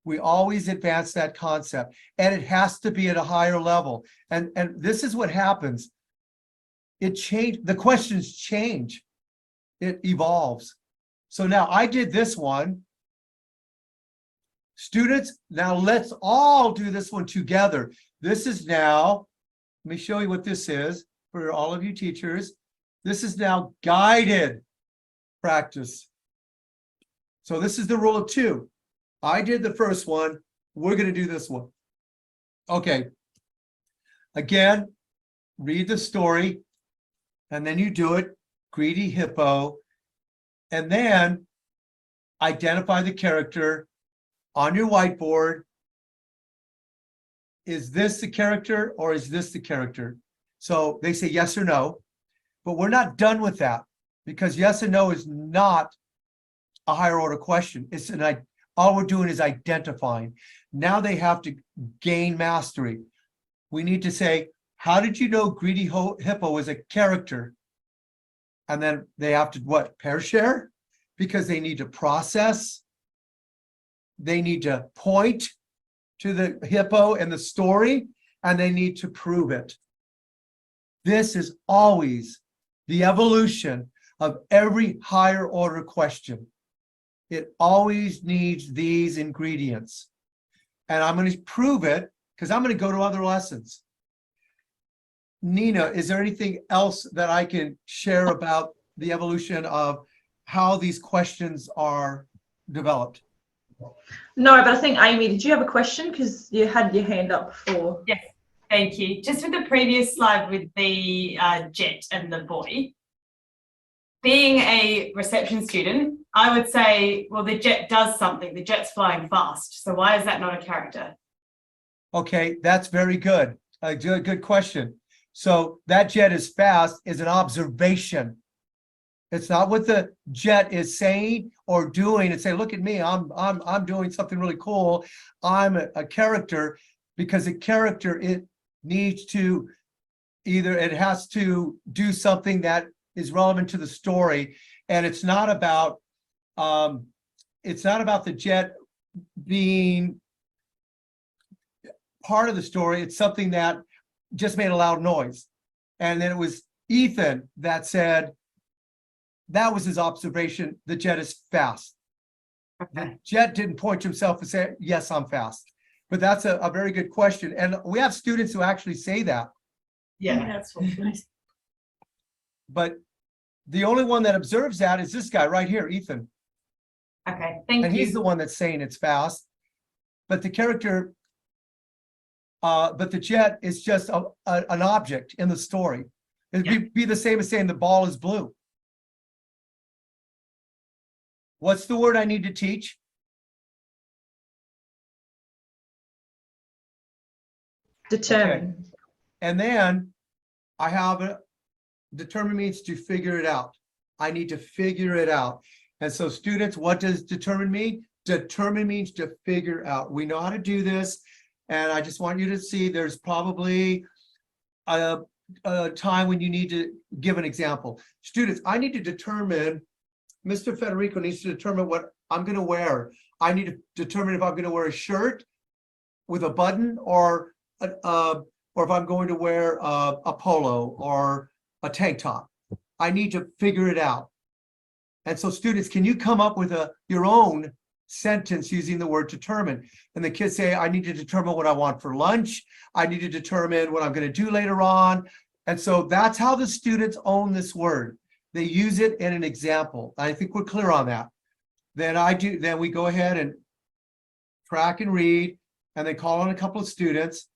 We always advance that concept, and it has to be at a higher level. And this is what happens. It changed, the questions change. It evolves. So now I did this one. Students, now let's all do this one together. This is now, let me show you what this is for all of you teachers. This is now guided practice. So this is the rule of two. I did the first one. We're going to do this one. Okay. Again, read the story, and then you do it. Greedy hippo. And then identify the character on your whiteboard. Is this the character or is this the character? So they say yes or no, but we're not done with that because yes and no is not a higher order question. It's all we're doing is identifying. Now they have to gain mastery. We need to say, how did you know Greedy Hippo is a character? And then they have to what? Pair share? Because they need to process. They need to point to the hippo and the story, and they need to prove it. This is always the evolution of every higher order question. It always needs these ingredients. And I'm going to prove it because I'm going to go to other lessons. Nina, is there anything else that I can share about the evolution of how these questions are developed? No, but I think, Amy, did you have a question? Because you had your hand up before. Yes, thank you. Just with the previous slide with the jet and the boy, being a reception student, I would say, well, the jet does something. The jet's flying fast. So why is that not a character? Okay, that's very good. A good question. So that jet is fast is an observation. It's not what the jet is saying or doing and say, look at me, I'm doing something really cool. I'm a character, because a character, it needs to either, it has to do something that is relevant to the story. And it's not about the jet being part of the story. It's something that just made a loud noise. And then it was Ethan that said, that was his observation, the jet is fast. Okay. The jet didn't point to himself and say, yes, I'm fast. But that's a very good question. And we have students who actually say that. Yeah, that's what nice. But the only one that observes that is this guy right here, Ethan. Okay, thank you. And he's the one that's saying it's fast. But the character, but the jet is just an object in the story. It'd be the same as saying the ball is blue. What's the word I need to teach? Determine. Okay. And then I have a determine means to figure it out. I need to figure it out. And so students, what does determine mean? Determine means to figure out. We know how to do this. And I just want you to see there's probably time when you need to give an example. Students, I need to determine, Mr. Federico needs to determine what I'm going to wear. I need to determine if I'm going to wear a shirt with a button or if I'm going to wear a polo or a tank top. I need to figure it out. And so students, can you come up with your own sentence using the word determine? And the kids say, I need to determine what I want for lunch. I need to determine what I'm going to do later on. And so that's how the students own this word. They use it in an example. I think we're clear on that. Then we go ahead and track and read, and then call on a couple of students.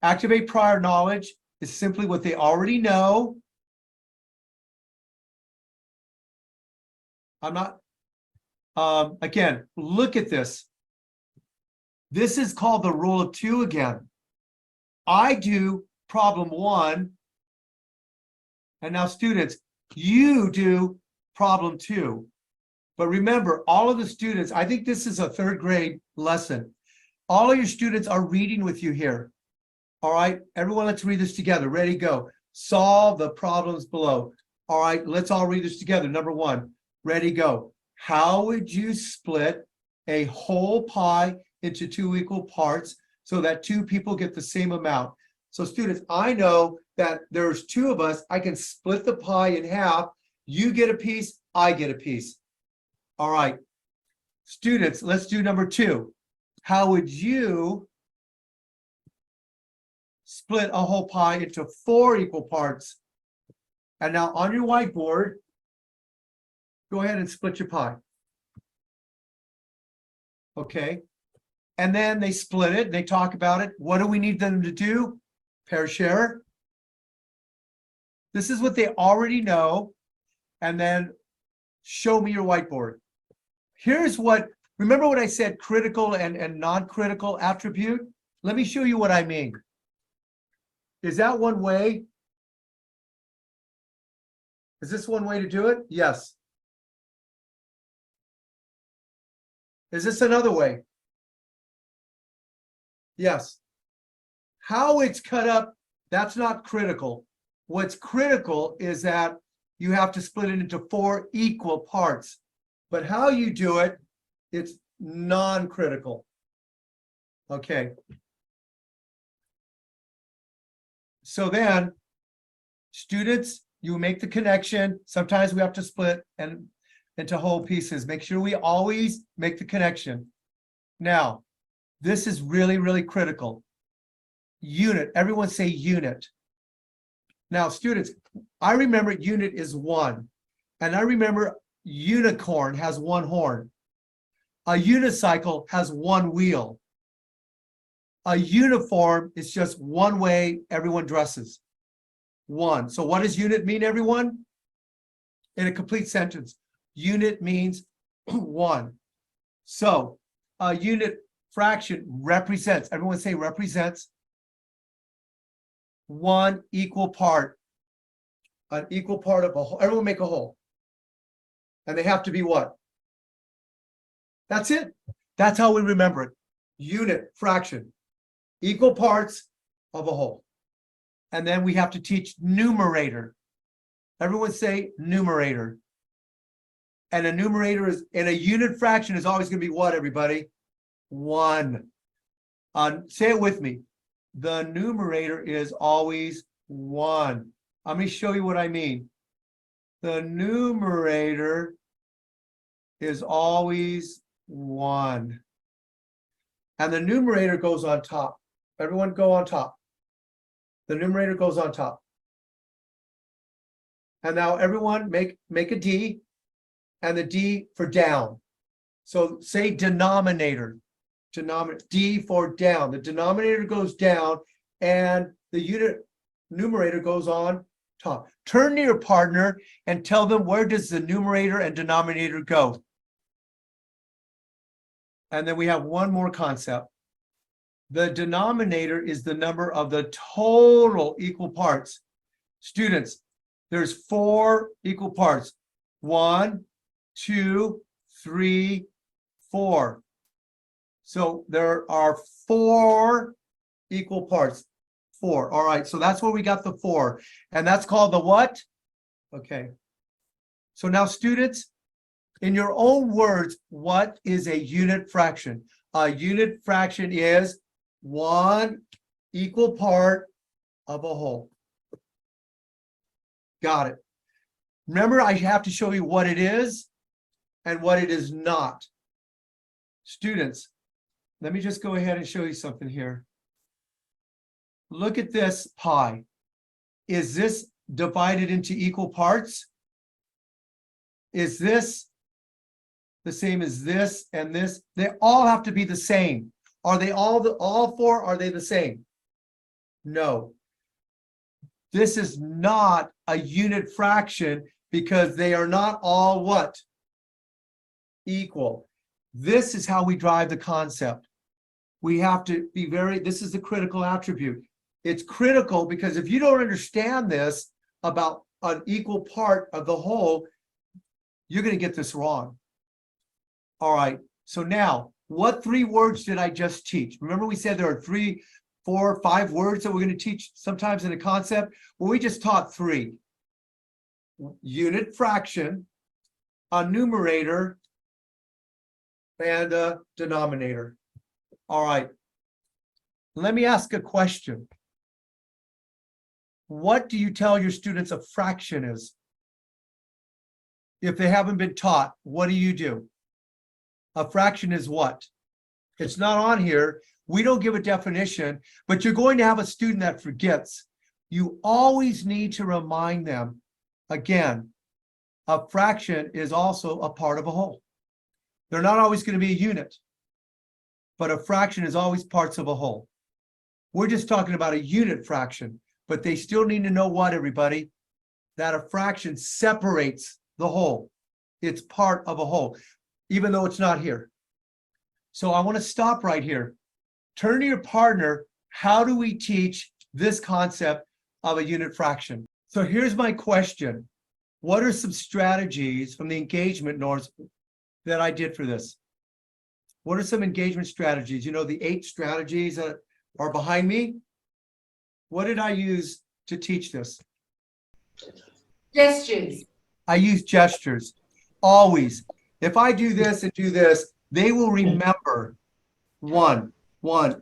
Activate prior knowledge is simply what they already know. Again, look at this. This is called the rule of two again. I do problem one, and now students, you do problem two. But remember, all of the students, I think this is a third grade lesson. All of your students are reading with you here. All right, everyone, let's read this together. Ready, go. Solve the problems below. All right, let's all read this together. Number one, ready, go. How would you split a whole pie into 2 equal parts so that 2 people get the same amount? So students, I know that there's 2 of us. I can split the pie in half. You get a piece, I get a piece. All right, students, let's do number 2. How would you split a whole pie into 4 equal parts? And now on your whiteboard, go ahead and split your pie. Okay. And then they split it, they talk about it. What do we need them to do? Pair share. This is what they already know. And then show me your whiteboard. Here's what, remember what I said, critical and non-critical attribute? Let me show you what I mean. Is that one way? Is this one way to do it? Yes. Is this another way? Yes. How it's cut up, that's not critical. What's critical is that you have to split it into 4 equal parts. But how you do it, it's non-critical. Okay. So then, students, you make the connection. Sometimes we have to split and into whole pieces. Make sure we always make the connection. Now, this is really, really critical. Unit, everyone say unit. Now, students, I remember unit is 1. And I remember unicorn has 1 horn. A unicycle has 1 wheel. A uniform is just 1 way everyone dresses. 1. So what does unit mean, everyone? In a complete sentence, unit means 1. So a unit fraction represents, everyone say represents, 1 equal part. An equal part of a whole. Everyone make a whole. And they have to be what? That's it. That's how we remember it. Unit fraction. Equal parts of a whole. And then we have to teach numerator. Everyone say numerator. And a numerator is, in a unit fraction is always going to be what, everybody? 1. Say it with me. The numerator is always 1. Let me show you what I mean. The numerator is always 1. And the numerator goes on top. Everyone go on top. The numerator goes on top. And now everyone make a D, and the D for down. So say denominator. D for down. The denominator goes down, and the numerator goes on top. Turn to your partner and tell them, where does the numerator and denominator go? And then we have one more concept. The denominator is the number of the total equal parts. Students, there's 4 equal parts. 1, 2, 3, 4. So there are 4 equal parts. 4. All right, so that's where we got the 4. And that's called the what? Okay. So now students, in your own words, what is a unit fraction? A unit fraction is 1 equal part of a whole. Got it. Remember, I have to show you what it is and what it is not. Students, let me just go ahead and show you something here. Look at this pie. Is this divided into equal parts? Is this the same as this and this? They all have to be the same. Are they all 4? Are they the same? No. This is not a unit fraction because they are not all what? Equal. This is how we drive the concept. We have to be this is the critical attribute. It's critical because if you don't understand this about an equal part of the whole, you're going to get this wrong. All right. So now, what 3 words did I just teach? Remember we said there are 3, 4, 5 words that we're going to teach sometimes in a concept? Well, we just taught 3. Unit fraction, a numerator, and a denominator. All right. Let me ask a question. What do you tell your students a fraction is? If they haven't been taught, what do? A fraction is what? It's not on here. We don't give a definition, but you're going to have a student that forgets. You always need to remind them, again, a fraction is also a part of a whole. They're not always going to be a unit, but a fraction is always parts of a whole. We're just talking about a unit fraction, but they still need to know what, everybody? That a fraction separates the whole. It's part of a whole, even though it's not here. So I want to stop right here. Turn to your partner. How do we teach this concept of a unit fraction? So here's my question. What are some strategies from the engagement norms that I did for this? What are some engagement strategies? You know, the 8 strategies that are behind me. What did I use to teach this? Gestures. I use gestures. Always. If I do this and do this, they will remember 1,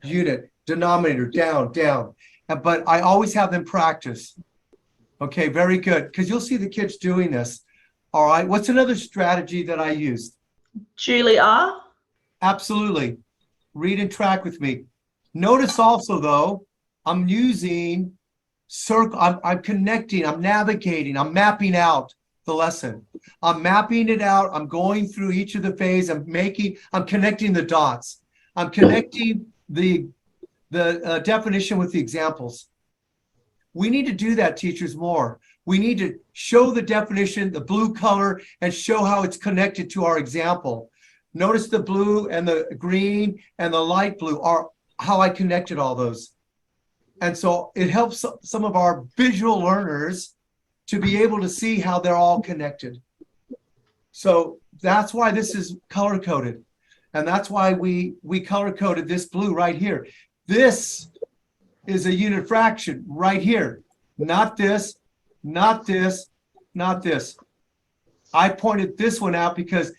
unit, denominator, down. But I always have them practice. Okay, very good. Because you'll see the kids doing this. All right. What's another strategy that I used? Julie R. Absolutely. Read and track with me. Notice also, though, I'm using circle. I'm connecting. I'm navigating. I'm mapping out the lesson. I'm mapping it out. I'm going through each of the phases. I'm connecting the dots. I'm connecting the definition with the examples. We need to do that, teachers, more. We need to show the definition, the blue color, and show how it's connected to our example. Notice the blue and the green and the light blue are how I connected all those. And so it helps some of our visual learners to be able to see how they're all connected. So that's why this is color-coded. And that's why we color-coded this blue right here. This is a unit fraction right here. Not this, not this, not this. I pointed this one out because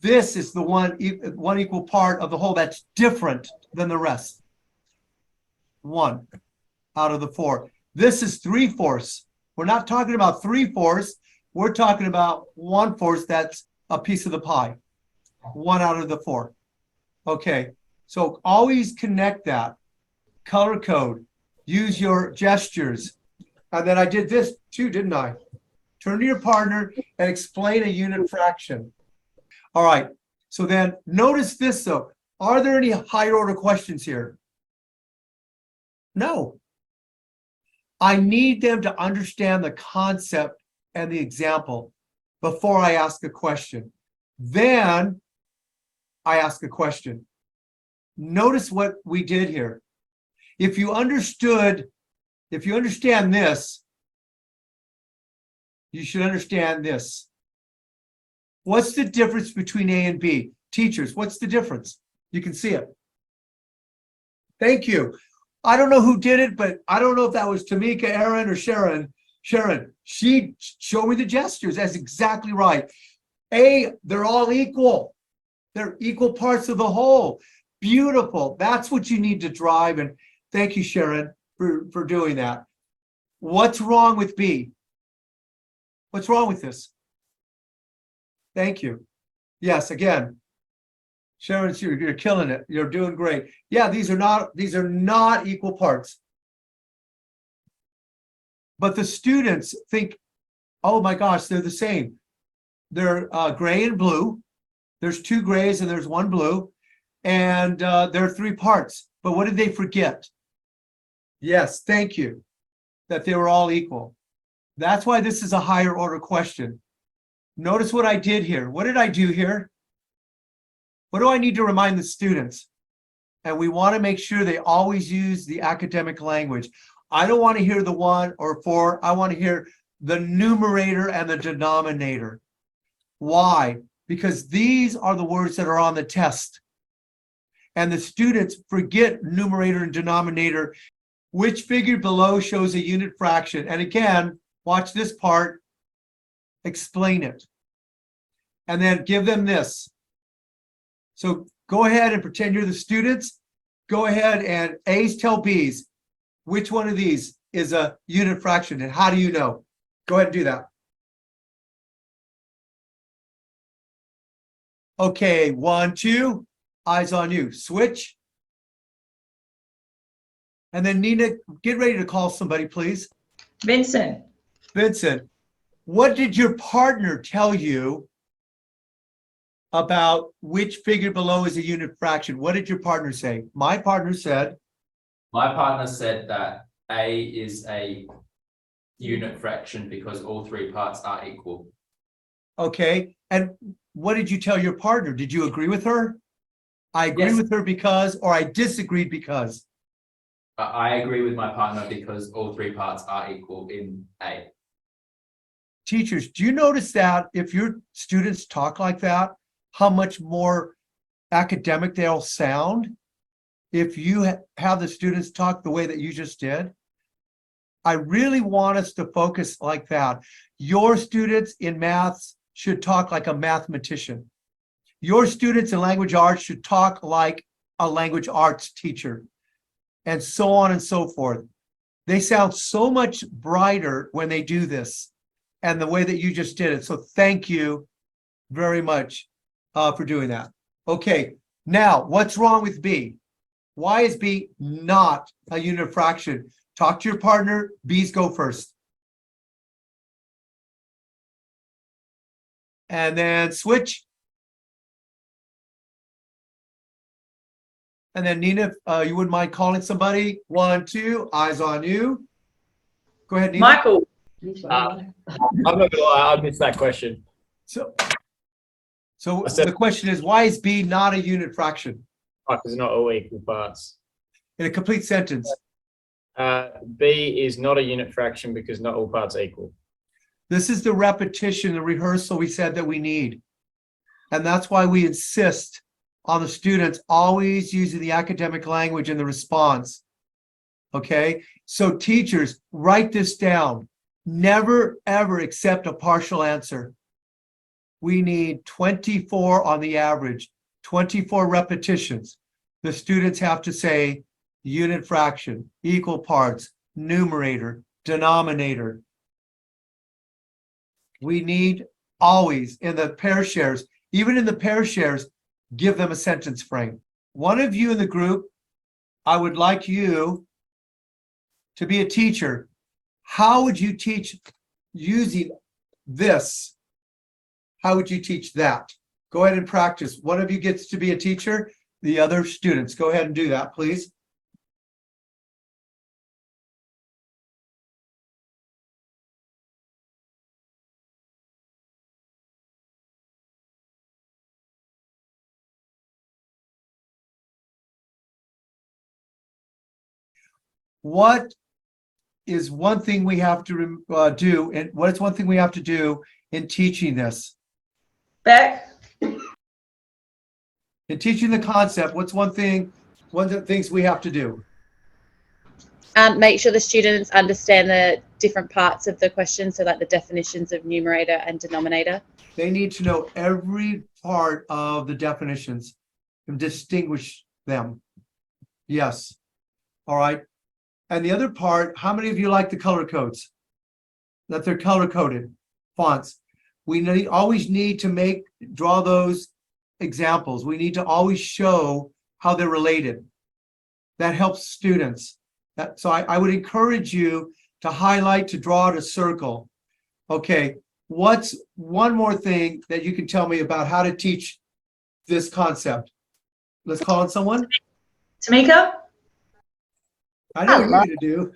this is the one equal part of the whole that's different than the rest. 1 out of the 4. This is 3/4. We're not talking about 3/4. We're talking about 1/4. That's a piece of the pie. 1 out of the 4. Okay, so always connect that. Color code. Use your gestures. And then I did this too, didn't I? Turn to your partner and explain a unit fraction. All right, so then notice this though. Are there any higher order questions here? No. I need them to understand the concept and the example before I ask a question. Then I ask a question. Notice what we did here. If you understand this, you should understand this. What's the difference between A and B? Teachers, what's the difference? You can see it. Thank you. I don't know who did it, but I don't know if that was Tamika, Aaron, or Sharon. Sharon, she showed me the gestures. That's exactly right. A, they're all equal. They're equal parts of the whole. Beautiful. That's what you need to drive. And thank you, Sharon, for doing that. What's wrong with B? What's wrong with this? Thank you. Yes, again, Sharon, you're killing it. You're doing great. Yeah, these are not equal parts. But the students think, oh my gosh, they're the same. They're gray and blue. There's 2 grays and there's 1 blue. And there are 3 parts. But what did they forget? Yes, thank you. That they were all equal. That's why this is a higher order question. Notice what I did here. What did I do here? What do I need to remind the students? And we want to make sure they always use the academic language. I don't want to hear the 1 or 4. I want to hear the numerator and the denominator. Why? Because these are the words that are on the test. And the students forget numerator and denominator. Which figure below shows a unit fraction? And again, watch this part. Explain it. And then give them this. So go ahead and pretend you're the students. Go ahead and A's tell B's. Which one of these is a unit fraction and how do you know? Go ahead and do that. Okay, 1, 2, eyes on you. Switch. And then Nina, get ready to call somebody, please. Vincent. Vincent, what did your partner tell you about which figure below is a unit fraction? What did your partner say? My partner said that A is a unit fraction because all 3 parts are equal. Okay, and what did you tell your partner? Did you agree with her? I agree with her because, or I disagreed because? I agree with my partner because all 3 parts are equal in A. Teachers, do you notice that if your students talk like that, how much more academic they'll sound if you have the students talk the way that you just did? I really want us to focus like that. Your students in maths should talk like a mathematician. Your students in language arts should talk like a language arts teacher, and so on and so forth. They sound so much brighter when they do this and the way that you just did it. So thank you very much for doing that. Okay, now what's wrong with B? Why is B not a unit fraction? Talk to your partner. B's go first. And then switch. And then Nina, you wouldn't mind calling somebody? 1, 2, eyes on you. Go ahead, Nina. Michael. I'm not gonna lie, I missed that question. So the question is, why is B not a unit fraction? Because not all equal parts. In a complete sentence. B is not a unit fraction because not all parts are equal. This is the repetition, the rehearsal we said that we need. And that's why we insist on the students always using the academic language in the response. Okay, so teachers, write this down. Never, ever accept a partial answer. We need 24 on the average, 24 repetitions. The students have to say unit fraction, equal parts, numerator, denominator. We need always in the pair shares, even in the pair shares, give them a sentence frame. One of you in the group, I would like you to be a teacher. How would you teach using this? How would you teach that? Go ahead and practice. One of you gets to be a teacher, the other students. Go ahead and do that, please. What is one thing we have to do, and what is one thing we have to do in teaching this? Beck? In teaching the concept, what's one of the things we have to do? Make sure the students understand the different parts of the question, so like the definitions of numerator and denominator. They need to know every part of the definitions and distinguish them. Yes. All right. And the other part, how many of you like the color codes? That they're color coded fonts. We always need to draw those examples. We need to always show how they're related. That helps students. So I would encourage you to highlight, to draw out a circle. Okay, what's one more thing that you can tell me about how to teach this concept? Let's call on someone. Tamika? I know what you're gonna do.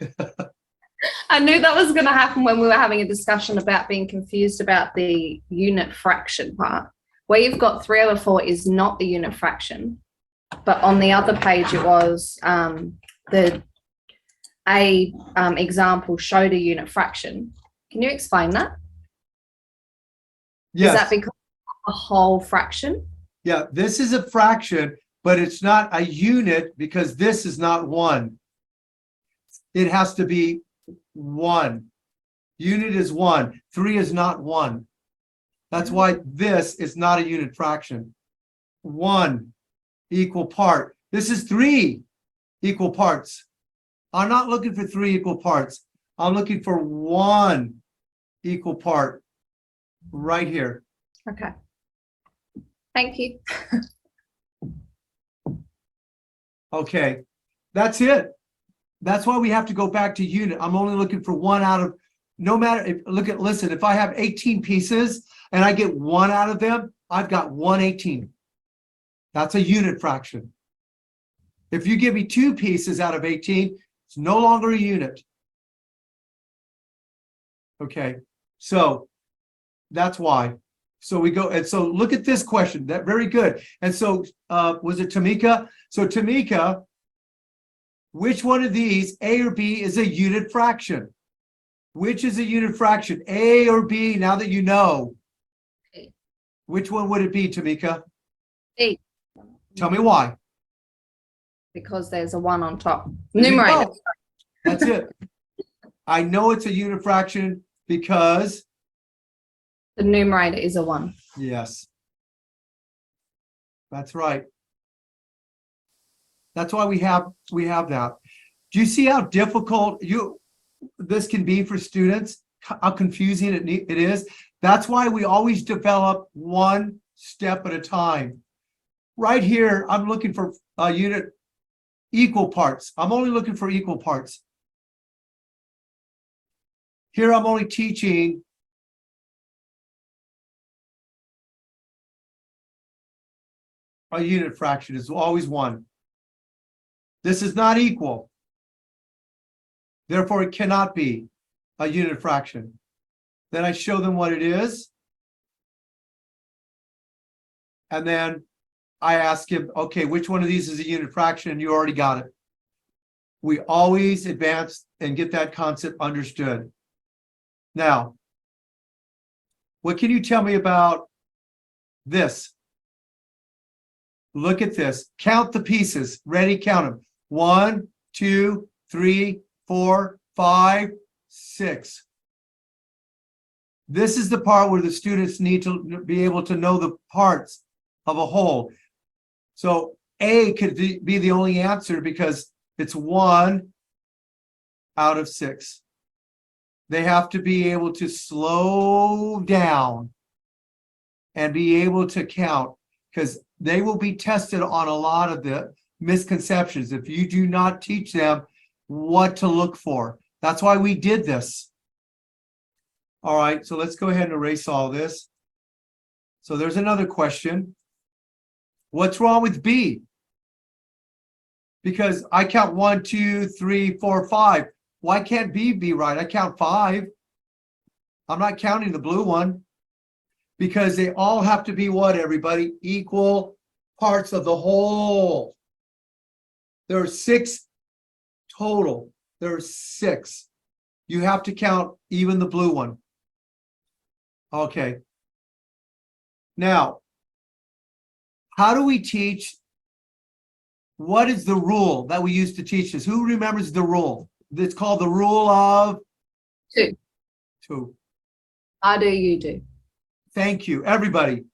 I knew that was going to happen when we were having a discussion about being confused about the unit fraction part. Where you've got 3/4 is not the unit fraction, but on the other page it was the example showed a unit fraction. Can you explain that? Yes. Is that because a whole fraction? Yeah, this is a fraction, but it's not a unit because this is not one. It has to be one. Unit is one. 3 is not one. That's why this is not a unit fraction. 1 equal part. This is 3 equal parts. I'm not looking for 3 equal parts. I'm looking for 1 equal part right here. Okay. Thank you. Okay, that's it. That's why we have to go back to unit. I'm only looking for 1 out of, no matter, listen, if I have 18 pieces and I get 1 out of them, I've got 1/18. That's a unit fraction. If you give me 2 pieces out of 18, it's no longer a unit. Okay, so that's why. So we go, and so look at this question. That very good. And so was it Tamika? So Tamika, which one of these, A or B, is a unit fraction? Which is a unit fraction, A or B, now that you know? A. Which one would it be, Tamika? A. Tell me why. Because there's a 1 on top. There you Numerator. go. That's it. I know it's a unit fraction because, The numerator is a 1. yes. That's right. That's why we have that. Do you see how difficult this can be for students? How confusing it is? That's why we always develop one step at a time. Right here, I'm looking for a unit equal parts. I'm only looking for equal parts. Here I'm only teaching a unit fraction. It's always 1. This is not equal. Therefore, it cannot be a unit fraction. Then I show them what it is. And then I ask him, okay, which one of these is a unit fraction? And you already got it. We always advance and get that concept understood. Now, what can you tell me about this? Look at this. Count the pieces. Ready? Count them. 1, 2, 3, 4, 5, 6. This is the part where the students need to be able to know the parts of a whole. So A could be the only answer because it's 1 out of 6. They have to be able to slow down and be able to count, because they will be tested on a lot of the misconceptions if you do not teach them what to look for. That's why we did this. All right, so let's go ahead and erase all this. So there's another question. What's wrong with B? Because I count 1, 2, 3, 4, 5. Why can't B be right? I count 5. I'm not counting the blue one. Because they all have to be what, everybody? Equal parts of the whole. There are 6 total. There are 6. You have to count even the blue one. Okay. Now, how do we teach? What is the rule that we use to teach this? Who remembers the rule? It's called the rule of Two. two. I do, you do. Thank you, everybody.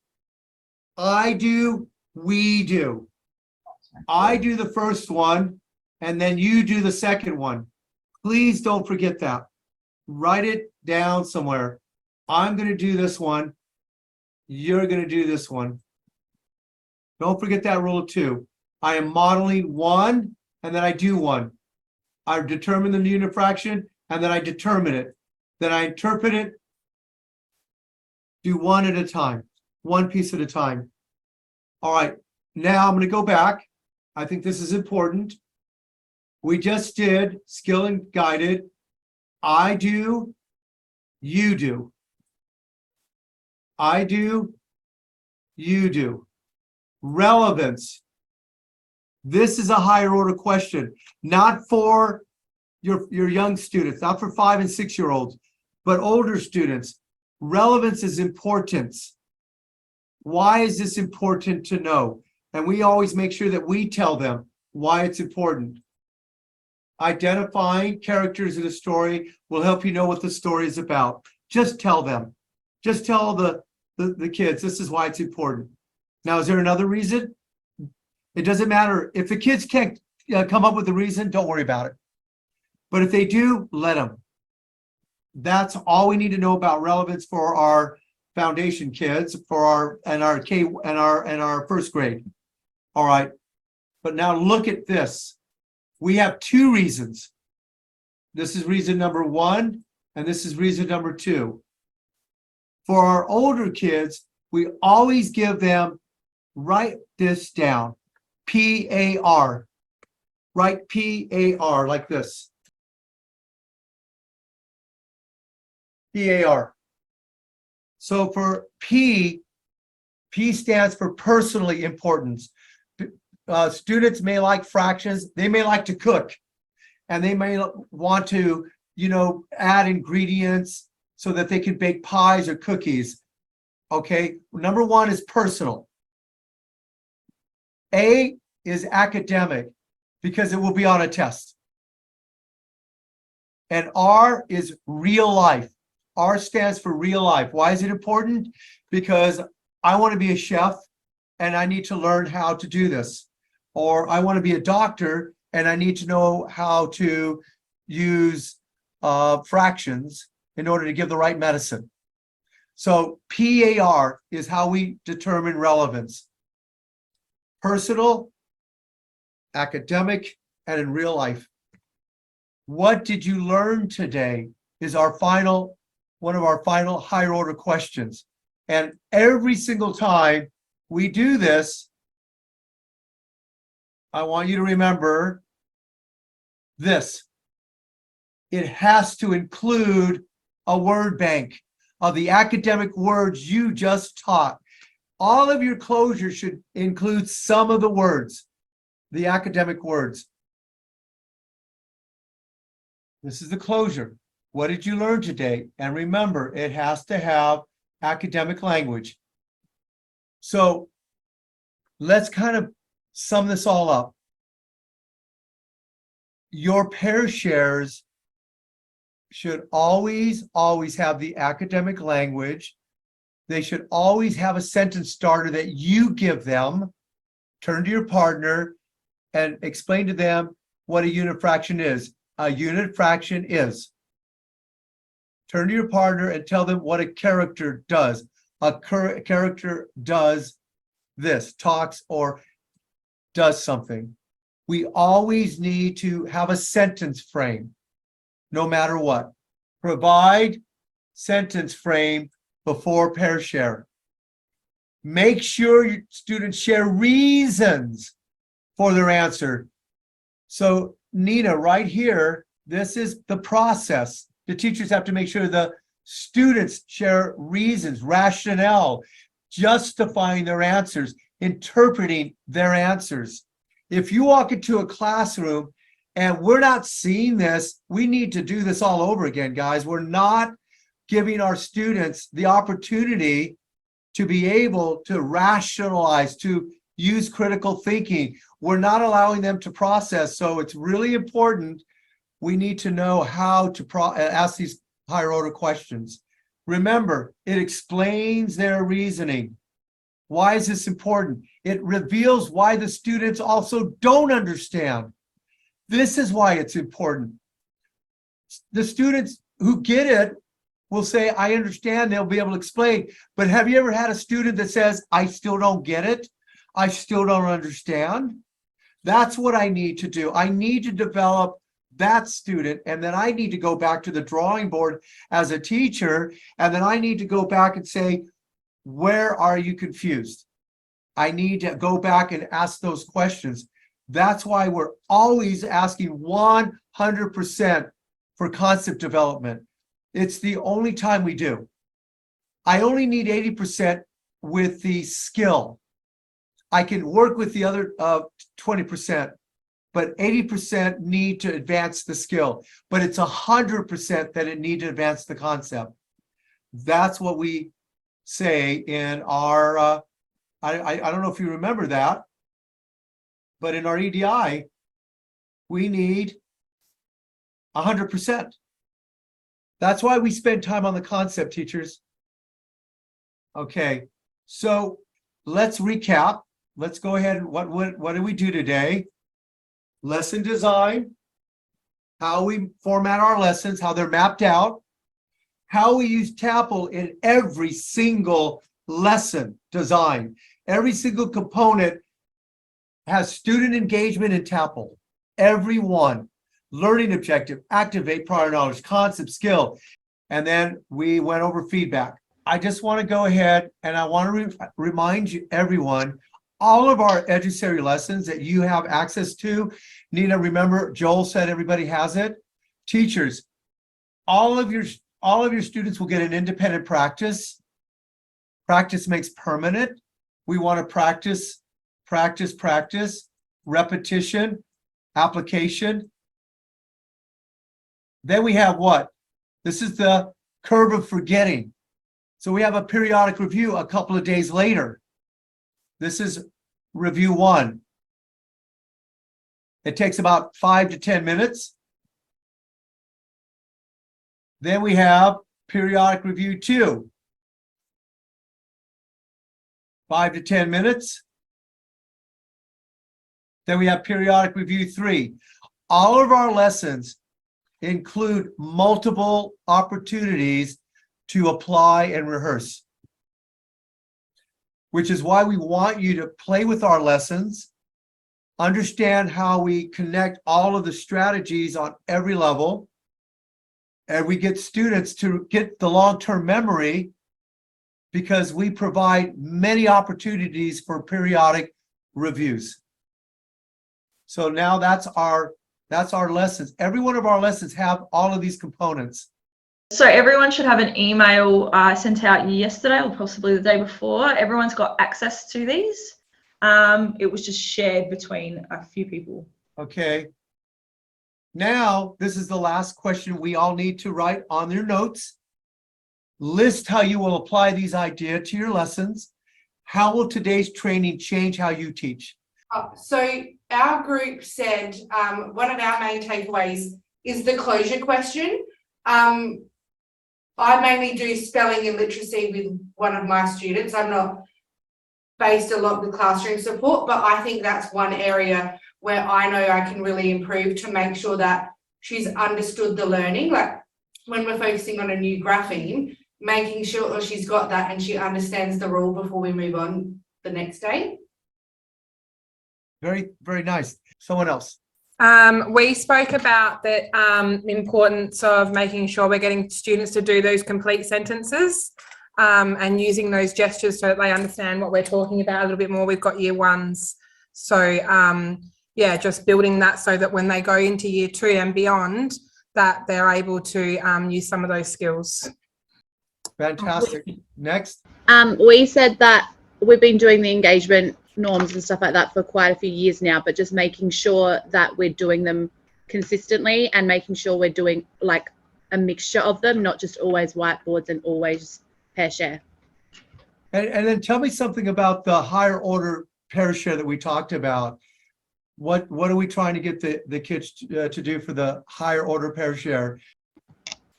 I do, we do. I do the first one, and then you do the second one. Please don't forget that. Write it down somewhere. I'm going to do this one. You're going to do this one. Don't forget that rule of two. I am modeling one, and then I do one. I determine the unit fraction, and then I determine it. Then I interpret it. Do one at a time, one piece at a time. All right, now I'm going to go back. I think this is important. We just did skill and guided. I do, you do. I do, you do. Relevance. This is a higher order question, not for your young students, not for 5 and 6 year olds, but older students. Relevance is importance. Why is this important to know? And we always make sure that we tell them why it's important. Identifying characters in a story will help you know what the story is about. Just tell them. Just tell the kids this is why it's important. Now, is there another reason? It doesn't matter. If the kids can't come up with a reason, don't worry about it. But if they do, let them. That's all we need to know about relevance for our foundation kids, for our first grade. All right. But now look at this. We have 2 reasons. This is reason number 1, and this is reason number 2. For our older kids, we always give them, write this down, PAR. Write PAR like this. PAR. So for P stands for personally importance. Students may like fractions. They may like to cook, and they may want to, add ingredients so that they can bake pies or cookies. Okay, number 1 is personal. A is academic because it will be on a test. And R is real life. R stands for real life. Why is it important? Because I want to be a chef and I need to learn how to do this. Or I want to be a doctor and I need to know how to use fractions in order to give the right medicine. So PAR is how we determine relevance. Personal, academic, and in real life. What did you learn today is one of our final higher order questions. And every single time we do this, I want you to remember this. It has to include a word bank of the academic words you just taught. All of your closure should include some of the words, the academic words. This is the closure. What did you learn today? And remember, it has to have academic language. So let's kind of sum this all up. Your pair shares should always have the academic language. They should always have a sentence starter that you give them. Turn to your partner and explain to them what a unit fraction is. A unit fraction is. Turn to your partner and tell them what a character does. A character does this, talks or does something. We always need to have a sentence frame, no matter what. Provide sentence frame before pair share. Make sure your students share reasons for their answer. So Nina, right here, this is the process. The teachers have to make sure the students share reasons, rationale, justifying their answers, interpreting their answers. If you walk into a classroom and we're not seeing this, we need to do this all over again, guys. We're not giving our students the opportunity to be able to rationalize, to use critical thinking. We're not allowing them to process. So it's really important we need to know how to ask these higher order questions. Remember, it explains their reasoning. Why is this important? It reveals why the students also don't understand. This is why it's important. The students who get it will say, I understand, they'll be able to explain. But have you ever had a student that says, I still don't get it? I still don't understand? That's what I need to do. I need to develop that student, and then I need to go back to the drawing board as a teacher, and then I need to go back and say, where are you confused? I need to go back and ask those questions. That's why we're always asking 100% for concept development. It's the only time we do. I only need 80% with the skill. I can work with the other 20%, but 80% need to advance the skill. But it's 100% that it need to advance the concept. That's what we say in our, I don't know if you remember that, but in our EDI, we need 100%. That's why we spend time on the concept, teachers. Okay, so let's recap. Let's go ahead and what did we do today? Lesson design, how we format our lessons, how they're mapped out, how we use TAPL in every single lesson design. Every single component has student engagement in TAPL. Every one. Learning objective, activate prior knowledge, concept, skill. And then we went over feedback. I just want to go ahead and I want to remind you, everyone, all of our EduSeri lessons that you have access to. Nina, remember, Joel said everybody has it. Teachers, all of your students will get an independent practice. Practice makes permanent. We want to practice, practice, practice, repetition, application. Then we have what? This is the curve of forgetting. So we have a periodic review a couple of days later. This is review 1. It takes about 5 to 10 minutes. Then we have periodic review 2. 5 to 10 minutes. Then we have periodic review 3. All of our lessons include multiple opportunities to apply and rehearse, which is why we want you to play with our lessons, understand how we connect all of the strategies on every level, and we get students to get the long-term memory because we provide many opportunities for periodic reviews. So now that's our lessons. Every one of our lessons have all of these components. So everyone should have an email sent out yesterday or possibly the day before. Everyone's got access to these. It was just shared between a few people. Okay. Now, this is the last question we all need to write on your notes. List how you will apply these ideas to your lessons. How will today's training change how you teach? So our group said one of our main takeaways is the closure question. I mainly do spelling and literacy with one of my students. I'm not based a lot with classroom support, but I think that's one area where I know I can really improve to make sure that she's understood the learning. Like when we're focusing on a new grapheme, making sure she's got that and she understands the rule before we move on the next day. Very, very nice. Someone else. We spoke about the importance of making sure we're getting students to do those complete sentences and using those gestures so that they understand what we're talking about a little bit more. We've got year ones. So yeah, just building that so that when they go into year 2 and beyond, that they're able to use some of those skills. Fantastic. Next. We said that we've been doing the engagement norms and stuff like that for quite a few years now, but just making sure that we're doing them consistently and making sure we're doing like a mixture of them, not just always whiteboards and always pair share. And then tell me something about the higher order pair share that we talked about. What are we trying to get the kids to do for the higher order pair share?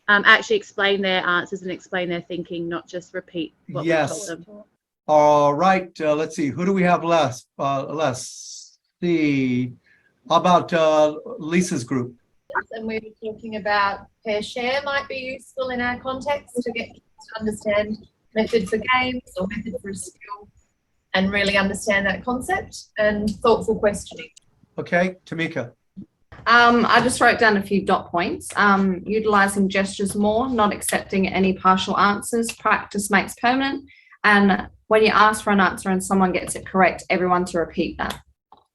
Actually explain their answers and explain their thinking, not just repeat what we Yes. told them. All right, let's see. Who do we have less? Let's see. How about Lisa's group? And we were talking about pair share might be useful in our context to get kids to understand method for games or method for a skill and really understand that concept, and thoughtful questioning. Okay, Tamika. I just wrote down a few dot points. Utilizing gestures more, not accepting any partial answers. Practice makes permanent. And when you ask for an answer and someone gets it correct, everyone to repeat that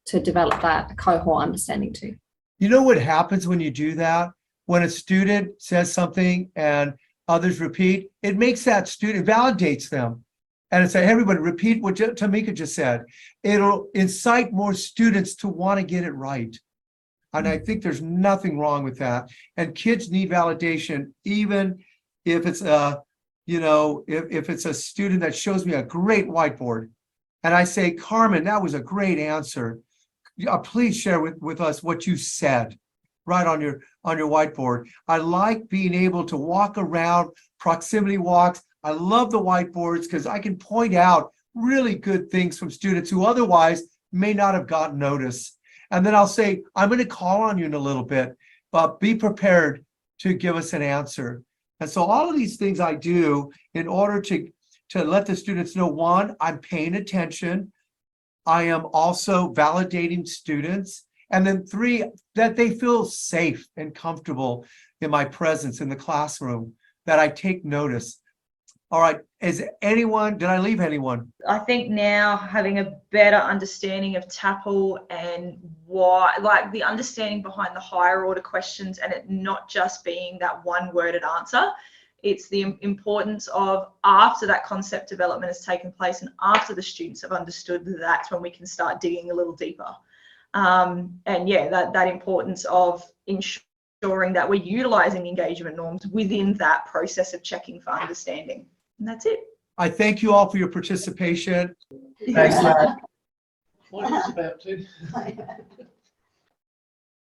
to develop that cohort understanding too. You know what happens when you do that? When a student says something and others repeat, it makes that student, validates them. And it's like, hey, everybody repeat what Tamika just said. It'll incite more students to want to get it right. And I think there's nothing wrong with that. And kids need validation, even if it's if it's a student that shows me a great whiteboard and I say, Carmen, that was a great answer. Please share with us what you said right on your whiteboard. I like being able to walk around, proximity walks. I love the whiteboards because I can point out really good things from students who otherwise may not have gotten notice. And then I'll say, I'm going to call on you in a little bit, but be prepared to give us an answer. And so all of these things I do in order to let the students know, one, I'm paying attention. I am also validating students. And then three, that they feel safe and comfortable in my presence in the classroom, that I take notice. All right, did I leave anyone? I think now having a better understanding of TAPL and why, like the understanding behind the higher order questions and it not just being that one worded answer, it's the importance of after that concept development has taken place and after the students have understood, that's when we can start digging a little deeper. And yeah, that importance of ensuring that we're utilizing engagement norms within that process of checking for understanding. And that's it. I thank you all for your participation. Thanks, Matt. Mine was about to.